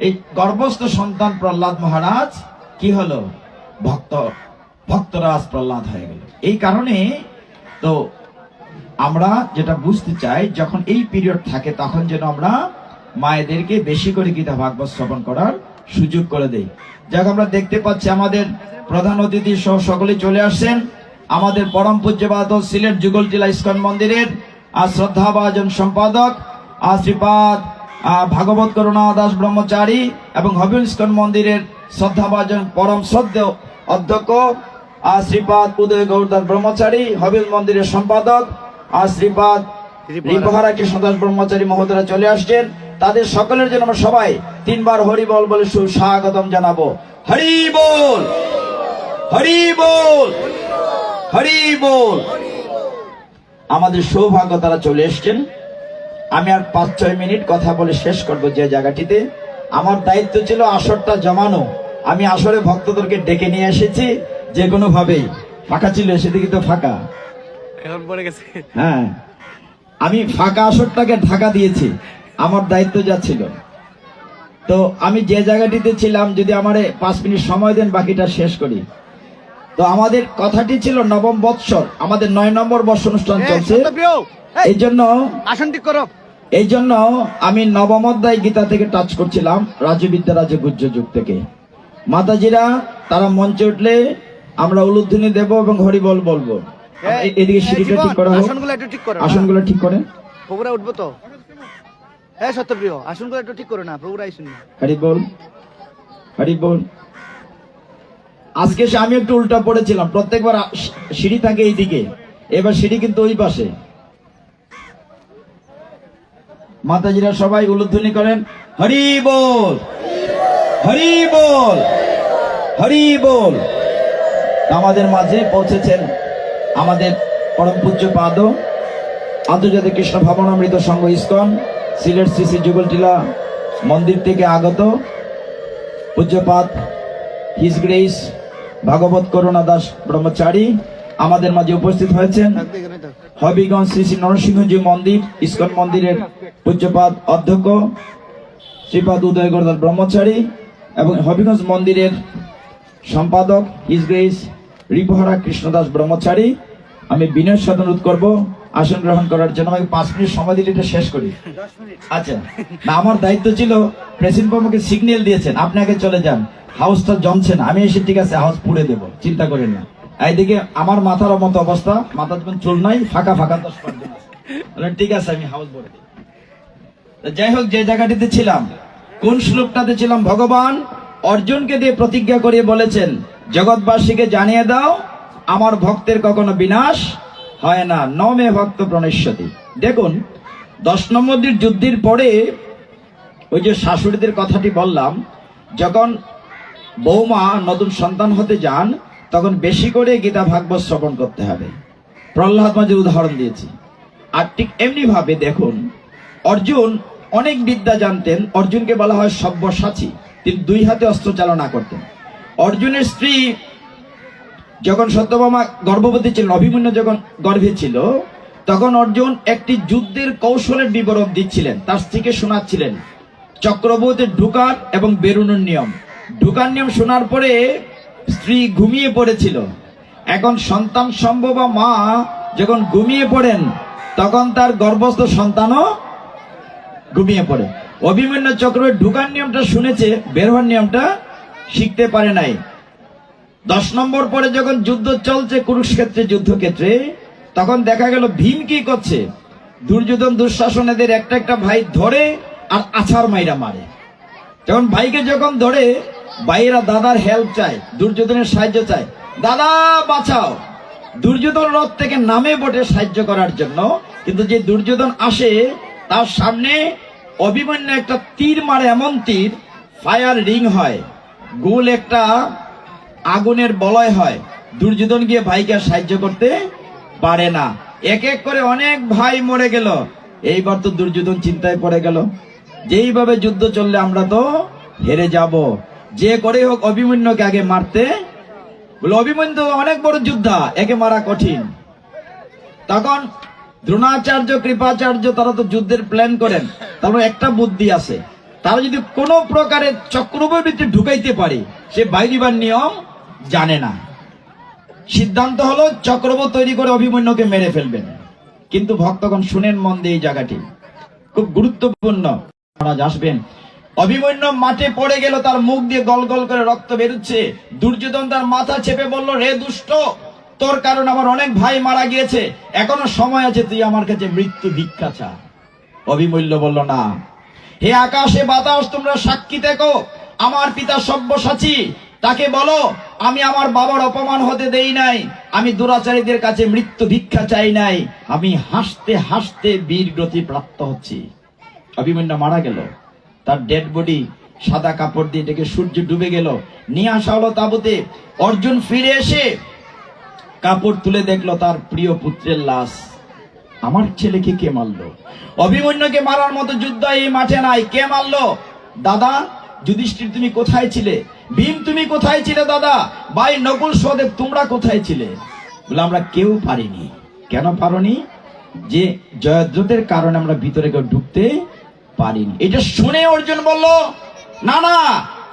এই গর্ভস্থ সন্তান প্রহ্লাদ মহারাজ কি হলো, ভক্তরাজ প্রহ্লাদ হয়ে গেল। এই কারণে তো আমরা যেটা বুঝতে চাই, যখন এই পিরিয়ড থাকে তখন যেন আমরা মায়েদেরকে বেশি করে গীতা ভাগবত শ্রবণ করার সুযোগ করে দেই। যাক, আমরা দেখতে পাচ্ছি আমাদের প্রধান অতিথি সহ সকলে চলে আসছেন। আমাদের পরম পূজ্যপাদ সিলেট যুগল জেলা ইস্কন মন্দিরের শ্রদ্ধাভাজন সম্পাদক শ্রীপাদ ভাগবত করুণা দাস ব্রহ্মচারী এবং হবিল ইস্কন মন্দিরের শ্রদ্ধাভাজন পরম শ্রদ্ধেয় অধ্যক্ষ শ্রীপাদ উদয় গৌরদাস ব্রহ্মচারী, হবিল মন্দিরের সম্পাদক শ্রীপাদ রিপহারা কৃষ্ণদাস ব্রহ্মচারী মহোদয়রা চলে আসছেন। তাদের সকলের জন্য আমরা সবাই 3 বার হরি বল বলে সুস্বাগতম জানাবো। হরি বল, হরি বল, হরি বল। আমাদের সৌভাগ্য তারা চলে এসছেন। আমি আর 5-6 মিনিট কথা বলে শেষ করব। যে জায়গাটিতে আমার দায়িত্ব ছিল আসরটা জমানো, আমি আসলে ভক্তদেরকে ডেকে নিয়ে এসেছি যে কোনো ভাবেই। ফাঁকা ছিল, সেদিকে তো ফাঁকা। এখন পড়ে গেছে। হ্যাঁ, আমি ফাঁকা আসরটাকে ঢাকা দিয়েছি, আমার দায়িত্ব যা ছিল। তো আমি যে জায়গাটিতে ছিলাম, যদি আমার 5 মিনিট সময় দেন বাকিটা শেষ করি। তো আমাদের কথাটি ছিল নবম বৎসর, আমাদের 9 নম্বর বর্ষ অনুষ্ঠান চলছে। আসন ঠিক করো। এই জন্য আমি নবম অধ্যায় গীতা থেকে টাচ করছিলাম, রাজবিদ্যা রাজ গুহ্য যুগ থেকে। মাতাজিরা তারা মঞ্চে উঠলে আমরা উলুধ্বনি দেব এবং হরিবল বলবো। এদিকে সিঁড়িটা ঠিক করা হোক, আসনগুলো একটু ঠিক করো। আসনগুলো ঠিক করে। প্রভুরা উঠবো তো। হ্যাঁ সত্যপ্রিয়, আসনগুলো একটু ঠিক করো না, প্রভুরা আইসুন। হরিবল, হরিবল। আজকে আমি একটু উল্টা পড়েছিলাম, প্রত্যেকবার সিঁড়ি থাকে এইদিকে, এবার সিঁড়ি কিন্তু ওই পাশে। মাতাজিরা সবাই উলুধ্বনি করেন, হরি বল, হরি বল, হরি বল। আমাদের মাঝে পৌঁছেছেন আমাদের পরম পূজ্য পাদ আন্তর্জাতিক কৃষ্ণ ভাবনামৃত সংঘ ইসকন সিলেট সিসি যুগলটিলা মন্দির থেকে আগত পূজ্যপাদ হিজ গ্রেস ভাগবত করুণা দাস ব্রহ্মচারী আমাদের মাঝে উপস্থিত হয়েছেন। হবিগঞ্জ শ্রী শ্রী নরসিংহজি মন্দির ইসকন মন্দিরের পূজ্যপাদ অধ্যক্ষ শ্রীপাদ উদয় গরদাস ব্রহ্মচারী এবং হবিগঞ্জ মন্দিরের সম্পাদক হিজ গ্রেস রিপহরা কৃষ্ণদাস ব্রহ্মচারী। আমি বিনয়ের সাথে অনুরোধ করবো আসন গ্রহণ করার জন্য। আমাকে 5 মিনিট সময় দিলে এটা শেষ করি। আচ্ছা, না আমার দায়িত্ব ছিল, প্রেসিডেন্ট আমাকে সিগন্যাল দিয়েছেন আপনি আগে চলে যান, হাউসটা জমছে না। আমি এসে ঠিক আছে হাউস পুড়ে দেবো, চিন্তা করেন না। এইদিকে আমার মাথার মতো অবস্থা, মাথার যখন চুল নাই, ফাঁকা ফাঁকা 10 পার্সেন্ট আছে। ঠিক আছে আমি হাউস ভরে দিই। যাই হোক, যে জায়গাটিতে ছিলাম, কোন শ্লোকটাতে ছিলাম, ভগবান অর্জুনকে দিয়ে প্রতিজ্ঞা করিয়ে বলেছেন, জগৎবাসীকে জানিয়ে দাও আমার ভক্তের কখনো বিনাশ হয় না, নমে ভক্ত প্রণশ্যতি। দেখুন 10 নম্বর যুদ্ধের পরে ওই যে শাশুড়িদের কথাটি বললাম, যখন বৌমা নতুন সন্তান হতে যান তখন বেশি করে গীতা ভাগবত শ্রবণ করতে হবে। প্রহ্লাদ মাঝের উদাহরণ দিয়েছি। আর ঠিক এমনি ভাবে দেখুন, অর্জুন অনেক বিদ্যা জানতেন। অর্জুনকে বলা হয় সব্যসাচী, তিনি 2 হাতে অস্ত্র চালনা করতেন। অর্জুনের স্ত্রী যখন সত্যভামা গর্ভবতী ছিলেন, অভিমন্যু যখন গর্ভে ছিল, তখন অর্জুন একটি যুদ্ধের কৌশলের বিবরণ দিচ্ছিলেন, তার স্ত্রীকে শোনাচ্ছিলেন চক্রবর্তীর ঢুকার এবং বেরোনোর নিয়ম। ঢুকার নিয়ম শোনার পরে স্ত্রী ঘুমিয়ে পড়েছিল। এখন সন্তান সম্ভব মা যখন ঘুমিয়ে পড়েন, তখন তার গর্ভস্থ সন্তানও ঘুমিয়ে পড়ে। অভিমন্যু চক্রবর্তী ঢুকার নিয়মটা শুনেছে, বের হওয়ার নিয়মটা শিখতে পারে নাই। 10 নম্বর পরে যখন যুদ্ধ চলছে কুরুক্ষেত্রে যুদ্ধক্ষেত্রে, তখন দেখা গেল ভীম কি করছে, দুর্যোধন দুঃশাসন এদের একটা একটা ভাই ধরে আর আছাড় মাইরা মারে। যখন ভাইকে যখন ধরে, ভাইয়েরা দাদার হেল্প চায়, দুর্যোধনের সাহায্য চায়, দাদা বাঁচাও। দুর্যোধন রথ থেকে নামে বটে সাহায্য করার জন্য, কিন্তু যে দুর্যোধন আসে তার সামনে অভিমন্যু একটা তীর মারে, এমন তীর ফায়ার রিং হয়, গোল একটা আগুনের বলয় হয়। দুর্যোধন গিয়ে ভাইকে সাহায্য করতে পারে না। এক এক করে অনেক ভাই মরে গেল। এইবার তো দুর্যোধন চিন্তায় পড়ে গেল, যেইভাবে যুদ্ধ চললে আমরা তো হেরে যাব, যে করে হোক অভিমন্যুকে আগে মারতে। বলে অভিমন্যু তো অনেক বড় যোদ্ধা, একে মারা কঠিন। তখন দ্রোণাচার্য কৃপাচার্য তারা তো যুদ্ধের প্ল্যান করেন। তারপর একটা বুদ্ধি আছে, তারা যদি কোনো প্রকারে চক্রবর্তীতে ঢুকাইতে পারে, সে বাইরিবার নিয়ম জানে না। সিদ্ধান্ত হলো চক্রবর্তী তৈরি করে অভিমন্যুকে মেরে ফেলবেন। কিন্তু ভক্তগণ শুনেন মন দিয়ে, এই জায়গাটি খুব গুরুত্বপূর্ণ। মহারাজ আসবেন, অভিমন্যু মাঠে পড়ে গেল, তার মুখ দিয়ে গল গল করে রক্ত বেরোচ্ছে। দুর্যোধন তার মাথা চেপে বলল, রে দুষ্ট, তোর কারণ আমার অনেক ভাই মারা গিয়েছে, এখনো সময় আছে, তুই আমার কাছে মৃত্যু ভিক্ষা চা। অভিমন্যু বলল, না, হে আকাশে বাতাস তোমরা সাক্ষী দেখো, আমার পিতা সব্যসাচী, তাকে বলো আমি আমার বাবার অপমান হতে দেই নাই, আমি দুরাচারীদের কাছে মৃত্যু ভিক্ষা চাই নাই, আমি হাসতে হাসতে বীর গতি প্রাপ্ত হচ্ছি। অভিমন্যু মারা গেল, তার ডেড বডি সাদা কাপড় দিয়ে ডেকে সূর্য ডুবে গেল, নিয়ে আসা হলো তাঁবুতে। অর্জুন ফিরে এসে কাপড় তুলে দেখলো তার প্রিয় পুত্রের লাশ। আমার ছেলেকে কে মারলো? অভিমন্যুকে মারার মতো যুদ্ধ এই মাঠে নাই, কে মারলো? দাদা যুধিষ্ঠির তুমি কোথায় ছিলে? ভীম তুমি কোথায় ছিলে দাদা, ভাই নকুল সহদেব তোমরা কোথায় ছিলে? বলে আমরা কেউ পারিনি। কেন পারোনি? যে জয়দ্রথের কারণে আমরা ভিতরে কেউ ঢুকতে পারিনি। এটা শুনে অর্জুন বলল, না না,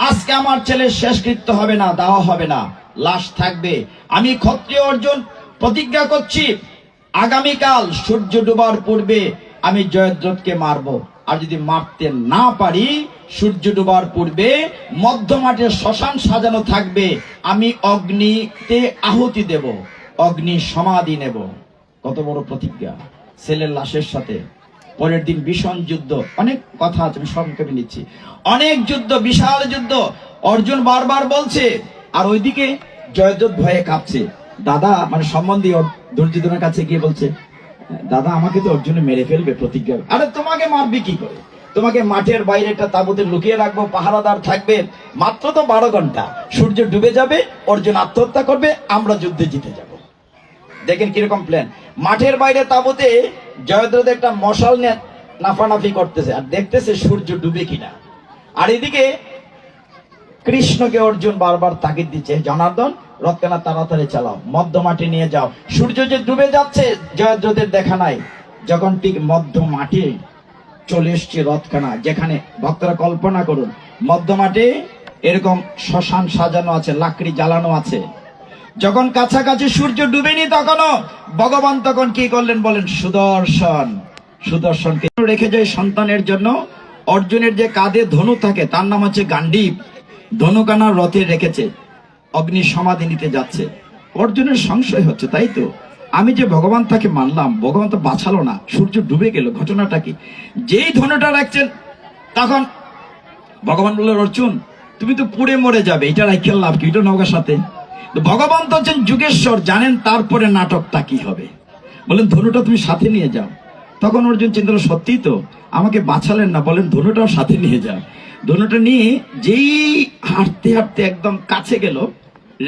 আজকে আমার ছেলের শেষকৃত্য হবে না, দেওয়া হবে না, লাশ থাকবে। আমি ক্ষত্রিয় অর্জুন প্রতিজ্ঞা করছি, আগামীকাল সূর্য ডুবার পূর্বে আমি জয়দ্রথকে মারবো। আর যদি মারতে না পারি, সূর্য ডুবার পূর্বে মধ্য মাঠে শ্মশান সাজানো থাকবে, আমি অগ্নিতে আহুতি দেব, অগ্নি সমাধি নেব। কত বড় প্রতিজ্ঞা ছেলের লাশের সাথে। পরের দিন ভীষণ যুদ্ধ, অনেক কথা আছে, আমি সংক্ষেপে নিচ্ছি। অনেক যুদ্ধ, বিশাল যুদ্ধ। অর্জুন বারবার বলছে, আর ওইদিকে জয়দ্রথ ভয়ে কাঁপছে। দাদা মানে সম্বন্ধী দুর্যোধনের কাছে গিয়ে বলছে, দাদা আমাকে তো অর্জুনে মেরে ফেলবে প্রতিজ্ঞা। আরে তোমাকে মারবি কি করে? তোমাকে মাঠের বাইরে একটা তাঁবুতে লুকিয়ে রাখবো, পাহারাদার থাকবে, মাত্র তো 12 ঘন্টা। সূর্য ডুবে যাবে, অর্জুন আত্মহত্যা করবে, আমরা যুদ্ধে জিতে যাব। দেখেন কিরকম প্ল্যান। মাঠের বাইরে তাঁবুতে জয়দ্রথ একটা মশাল নিয়ে নাফানাফি করতেছে আর দেখতেছে সূর্য ডুবে কিনা। আর এদিকে কৃষ্ণকে অর্জুন বারবার তাগিদ দিচ্ছে, জনার্দন রথখানা তাড়াতাড়ি চালাও, মধ্য মাঠে নিয়ে যাও। সূর্য যে ডুবে যাচ্ছে, জয়দ্রথের দেখা নাই। যখন ঠিক মধ্য মাঠে চলে এসছে রথখানা, যেখানে ভক্তরা কল্পনা করুন, মধ্য মাঠে এরকম শ্মশান সাজানো আছে, লাকড়ি জ্বালানো আছে। যখন কাছাকাছি সূর্য ডুবেনি, তখনও ভগবান তখন কি করলেন বলেন, সুদর্শন, সুদর্শনকে রেখে যায় সন্তানের জন্য। অর্জুনের যে কাঁধে ধনু থাকে, তার নাম হচ্ছে গান্ডীব, ধনুকানা রথে রেখেছে, অগ্নি সমাধি নিতে যাচ্ছে। অর্জুনের সংশয় হচ্ছে, তাই তো আমি যে ভগবান তাকে মানলাম, ভগবান তো বাঁচালো না, সূর্য ডুবে গেল, ঘটনাটা কি? যেই ধনুটা রাখছেন, তখন ভগবান বলল, অর্জুন তুমি তো পুড়ে মরে যাবে, এটা রাখেন লাভ কি, এটা নৌকার সাথে। ভগবান তো হচ্ছেন যুগেশ্বর, জানেন তারপরে নাটকটা কি হবে। বলেন ধনুটা তুমি সাথে নিয়ে যাও। তখন অর্জুন চিন্তা করল, সত্যি তো আমাকে বাঁচালেন না, বলেন ধনুটাও সাথে নিয়ে যাও। ধনুটা নিয়ে যেই হাঁটতে হাঁটতে একদম কাছে গেল,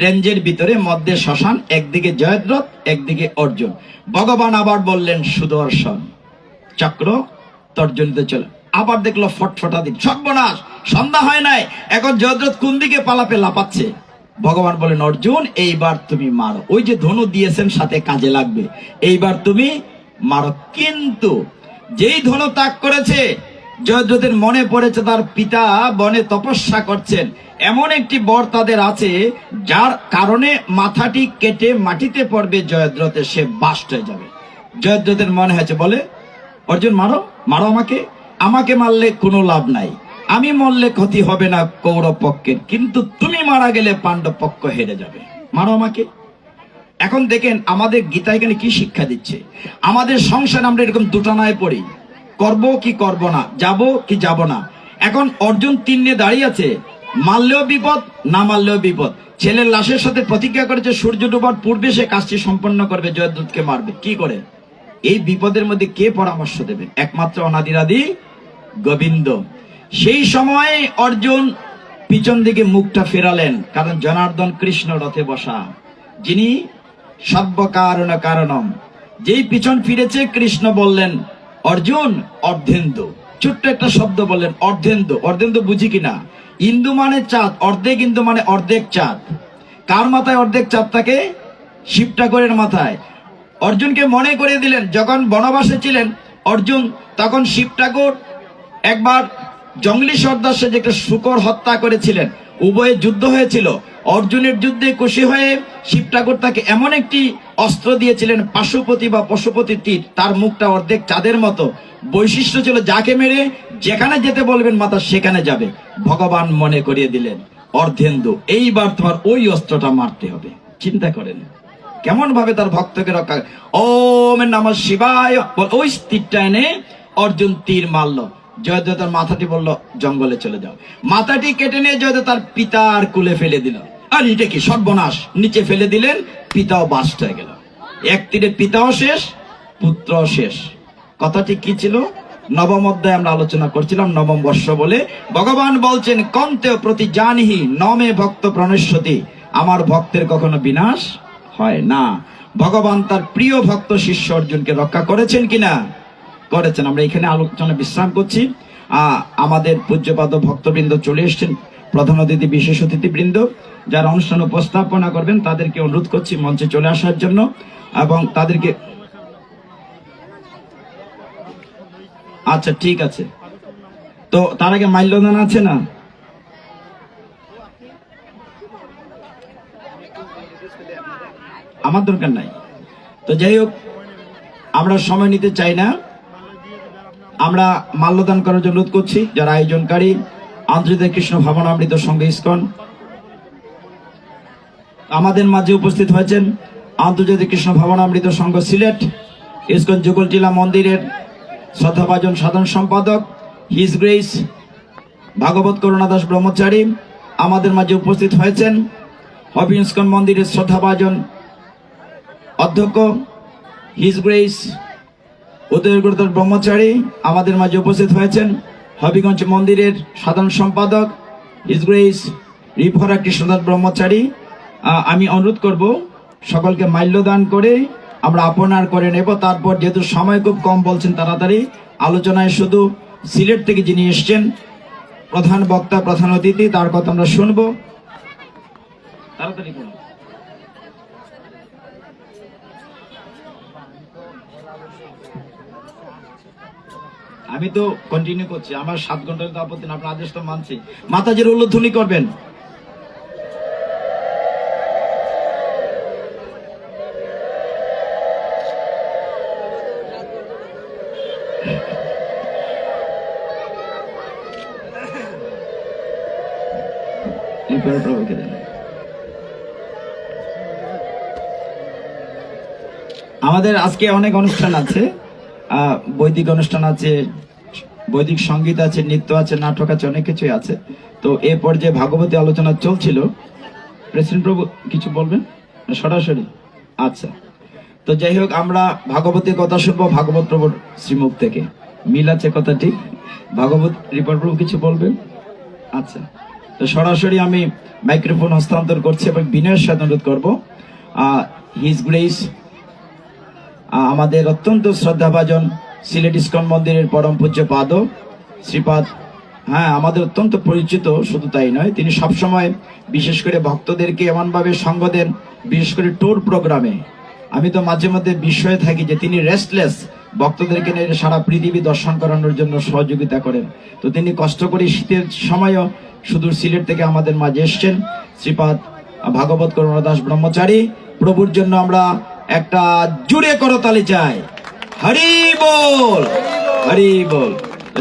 রেঞ্জের ভিতরে মধ্যে শ্মশান, একদিকে জয়দ্রথ, একদিকে অর্জুন। ভগবান আবার বললেন, সুদর্শন চক্র তর্জনীতে চলে। আবার দেখলো ফটফটা দিন, সর্বনাশ, সন্ধ্যা হয় নাই, এখন জয়দ্রথ কোন দিকে পালাপে লাপাচ্ছে। ভগবান বলেন, অর্জুন এইবার তুমি মারো, ওই যে ধনু দিয়েছেন সাথে কাজে লাগবে, এইবার তুমি মারো। কিন্তু যেই ধনু ত্যাগ করেছে, জয়দ্রথের মনে পড়েছে তার পিতা বনে তপস্যা করছেন, এমন একটি বর তাদের আছে, যার কারণে মাথাটি কেটে মাটিতে পড়বে জয়দ্রথের, সে বাস্ট হয়ে যাবে। জয়দ্রথের মনে হয়েছে, বলে অর্জুন মারো, মারো আমাকে, আমাকে মারলে কোনো লাভ নাই, আমি মরলে ক্ষতি হবে না কৌরব পক্ষের, কিন্তু তুমি মারা গেলে পাণ্ডব পক্ষ হেরে যাবে, মারো আমাকে। এখন দেখেন আমাদের গীতা এখানে কি শিক্ষা দিচ্ছে। আমাদের সংসার আমরা এরকম দুটানায় পড়ি, করব কি করব না, যাব কি যাব না। এখন অর্জুন তিন্নে দাঁড়িয়ে আছে, মারলেও বিপদ, না মারলেও বিপদ। ছেলের লাশের সাথে প্রতিজ্ঞা করেছে সূর্য ডোবার পূর্বে সে কাজটি সম্পন্ন করবে, জয়দ্রথকে মারবে। কি করে এই বিপদের মধ্যে কে পরামর্শ দেবে? একমাত্র অনাদিরাদি গোবিন্দ। সেই সময় অর্জুন পিছন দিকে মুখটা ফেরালেন, কারণ জনার্দন কৃষ্ণ রথে বসা, যিনি সর্ব কারণ কারণম। যেই পিছন ফিরেছে, কৃষ্ণ বললেন, অর্জুন অর্ধেন্দু, ছোট্ট একটা শব্দ বললেন, অর্ধেন্দু। অর্ধেন্দু বুঝি কিনা? ইন্দু মানে চাঁদ, অর্ধেক ইন্দু মানে অর্ধেক চাঁদ। কার মাথায় অর্ধেক চাঁদ থাকে? শিব ঠাকুরের মাথায়। অর্জুনকে মনে করে দিলেন, যখন বনবাসে ছিলেন অর্জুন, তখন শিব ঠাকুর একবার জঙ্গলি সর্দার সে যে একটা শূকর হত্যা করেছিলেন, উভয়ে যুদ্ধ হয়েছিল। অর্জুনের যুদ্ধে খুশি হয়ে শিব ঠাকুর তাকে এমন একটি অস্ত্র দিয়েছিলেন, পাশুপতি বা পশুপতি তীর, তার মুখটা অর্ধেক চাঁদের মতো। বৈশিষ্ট্য ছিল, যাকে মেরে যেখানে যেতে বলবেন মাথা সেখানে যাবে। ভগবান মনে করিয়ে দিলেন, অর্ধেন্দু এইবার তোমার ওই অস্ত্রটা মারতে হবে। চিন্তা করেন কেমন ভাবে তার ভক্তকে রক্ষা। ওম নমঃ শিবায়, ওই তীরটা এনে অর্জুন তীর মারলো। জয়দ্রথ তার মাথাটি বলল, জঙ্গলে চলে যাও। মাথাটি কেটে নিয়ে জয়দ্রথ তার পিতার কুলে ফেলে দিল। আর এটা কি সর্বনাশ, নিচে ফেলে দিলেন, পিতাও বাস্ট হয়ে গেল। এক তীরে পিতাও শেষ, পুত্র শেষ। কথাটি কি ছিল? নবম অধ্যায়ে আমরা আলোচনা করছিলাম, নবম বর্ষ বলে। ভগবান বলছেন, কন্তেও প্রতি জানিহি নমে ভক্ত প্রণশ্যতি, আমার ভক্তের কখনো বিনাশ হয় না। ভগবান তার প্রিয় ভক্ত শিষ্য অর্জুনকে রক্ষা করেছেন কিনা? করেছেন। আমরা এখানে আলোচনা বিশ্রাম করছি। আমাদের পূজ্যপাদ ভক্তবৃন্দ চলে এসেছেন, প্রধান অতিথি বিশেষ অতিথিবৃন্দ যারা অনুষ্ঠান উপস্থাপনা করবেন তাদেরকে অনুরোধ করছি মঞ্চে চলে আসার জন্য এবং তাদেরকে আচ্ছা ঠিক আছে। তো তার আগে মাল্যদান আছে না? আমার দরকার নাই। তো যাই হোক, আমরা সময় নিতে চাই না, আমরা মাল্যদান করার জন্য অনুরোধ করছি যারা আয়োজনকারী আন্তর্জাতিক কৃষ্ণ ভাবনামৃত সংঘ ইসকন। আমাদের মাঝে উপস্থিত হয়েছেন আন্তর্জাতিক কৃষ্ণ ভাবনামৃত সংঘ সিলেট ইসকন যুগল টিলা মন্দিরের শ্রদ্ধাভাজন সাধারণ সম্পাদক হিজ গ্রেস ভাগবত করুণাদাস ব্রহ্মচারী। আমাদের মাঝে উপস্থিত হয়েছেন হবি ইসকন মন্দিরের শ্রদ্ধাভাজন অধ্যক্ষ হিজ গ্রেস উদয়গুরুদাস ব্রহ্মচারী। আমাদের মাঝে উপস্থিত হয়েছেন হবিগঞ্জ মন্দিরের সাধারণ সম্পাদক হিজ গ্রেস রিফরা কৃষ্ণদাস ব্রহ্মচারী। আমি অনুরোধ করব সকলকে মাল্যদান করে আমরা আপনার করে নেব। তারপর যেহেতু সময় খুব কম বলছেন তাড়াতাড়ি আলোচনায় শুধু সিলেট থেকে যিনি এসছেন প্রধান বক্তা প্রধান অতিথি তার কথা আমরা শুনবো। তাড়াতাড়ি বলুন। আমি তো কন্টিনিউ করছি, আমার 7 ঘন্টার তো আপত্তি না, আপনার আদেশ তো মানছি। মাতাজির উল্লোধ্বনি করবেন। আমাদের আজকে অনেক অনুষ্ঠান আছে, বৈদিক অনুষ্ঠান আছে, বৈদিক সঙ্গীত আছে, নৃত্য আছে, নাটক আছে, অনেক কিছুই আছে। তো এ পর্যায়ে ভাগবতী আলোচনা চলছিল। প্রেসিডেন্ট প্রভু কিছু বলবেন সরাসরি? আচ্ছা, তো যাই হোক, আমরা ভাগবতীর কথা শুনবো ভাগবত প্রভুর শ্রীমুখ থেকে। মিল আছে কথাটি? ভাগবত রিপোর্ট প্রভু কিছু বলবেন? আচ্ছা, তো সরাসরি আমি মাইক্রোফোন হস্তান্তর করছি এবং বিনয়ের সাথে অনুরোধ করবো হিজ গ্রেস আমাদের অত্যন্ত শ্রদ্ধাভাজন সিলেট ইসকন মন্দিরের পরম পূজ্য পাদ শ্রীপাদ, হ্যাঁ আমাদের অত্যন্ত পরিচিত। শুধু তাই নয়, তিনি সবসময় বিশেষ করে ভক্তদেরকে এমনভাবে সঙ্গ দেন, বিশেষ করে ট্যুর প্রোগ্রামে। আমি তো মাঝে মধ্যে বিস্ময়ে থাকি যে তিনি রেস্টলেস ভক্তদেরকে নিয়ে সারা পৃথিবী দর্শন করানোর জন্য সহযোগিতা করেন। তো তিনি কষ্ট করে শীতের সময়ও সুদূর সিলেট থেকে আমাদের মাঝে এসছেন শ্রীপাদ ভাগবত করুণাদাস ব্রহ্মচারী। প্রভুর জন্য আমরা একটা জুড়ে করতালি চাই। হরি বল, হরি বল।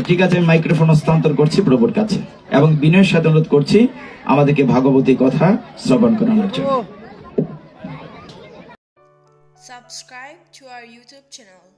ঠিক আছে, আমি মাইক্রোফোন হস্তান্তর করছি প্রভুর কাছে এবং বিনয়ের সাথে অনুরোধ করছি আমাদেরকে ভাগবতী কথা শ্রবণ করানোর জন্য। Subscribe to our YouTube channel.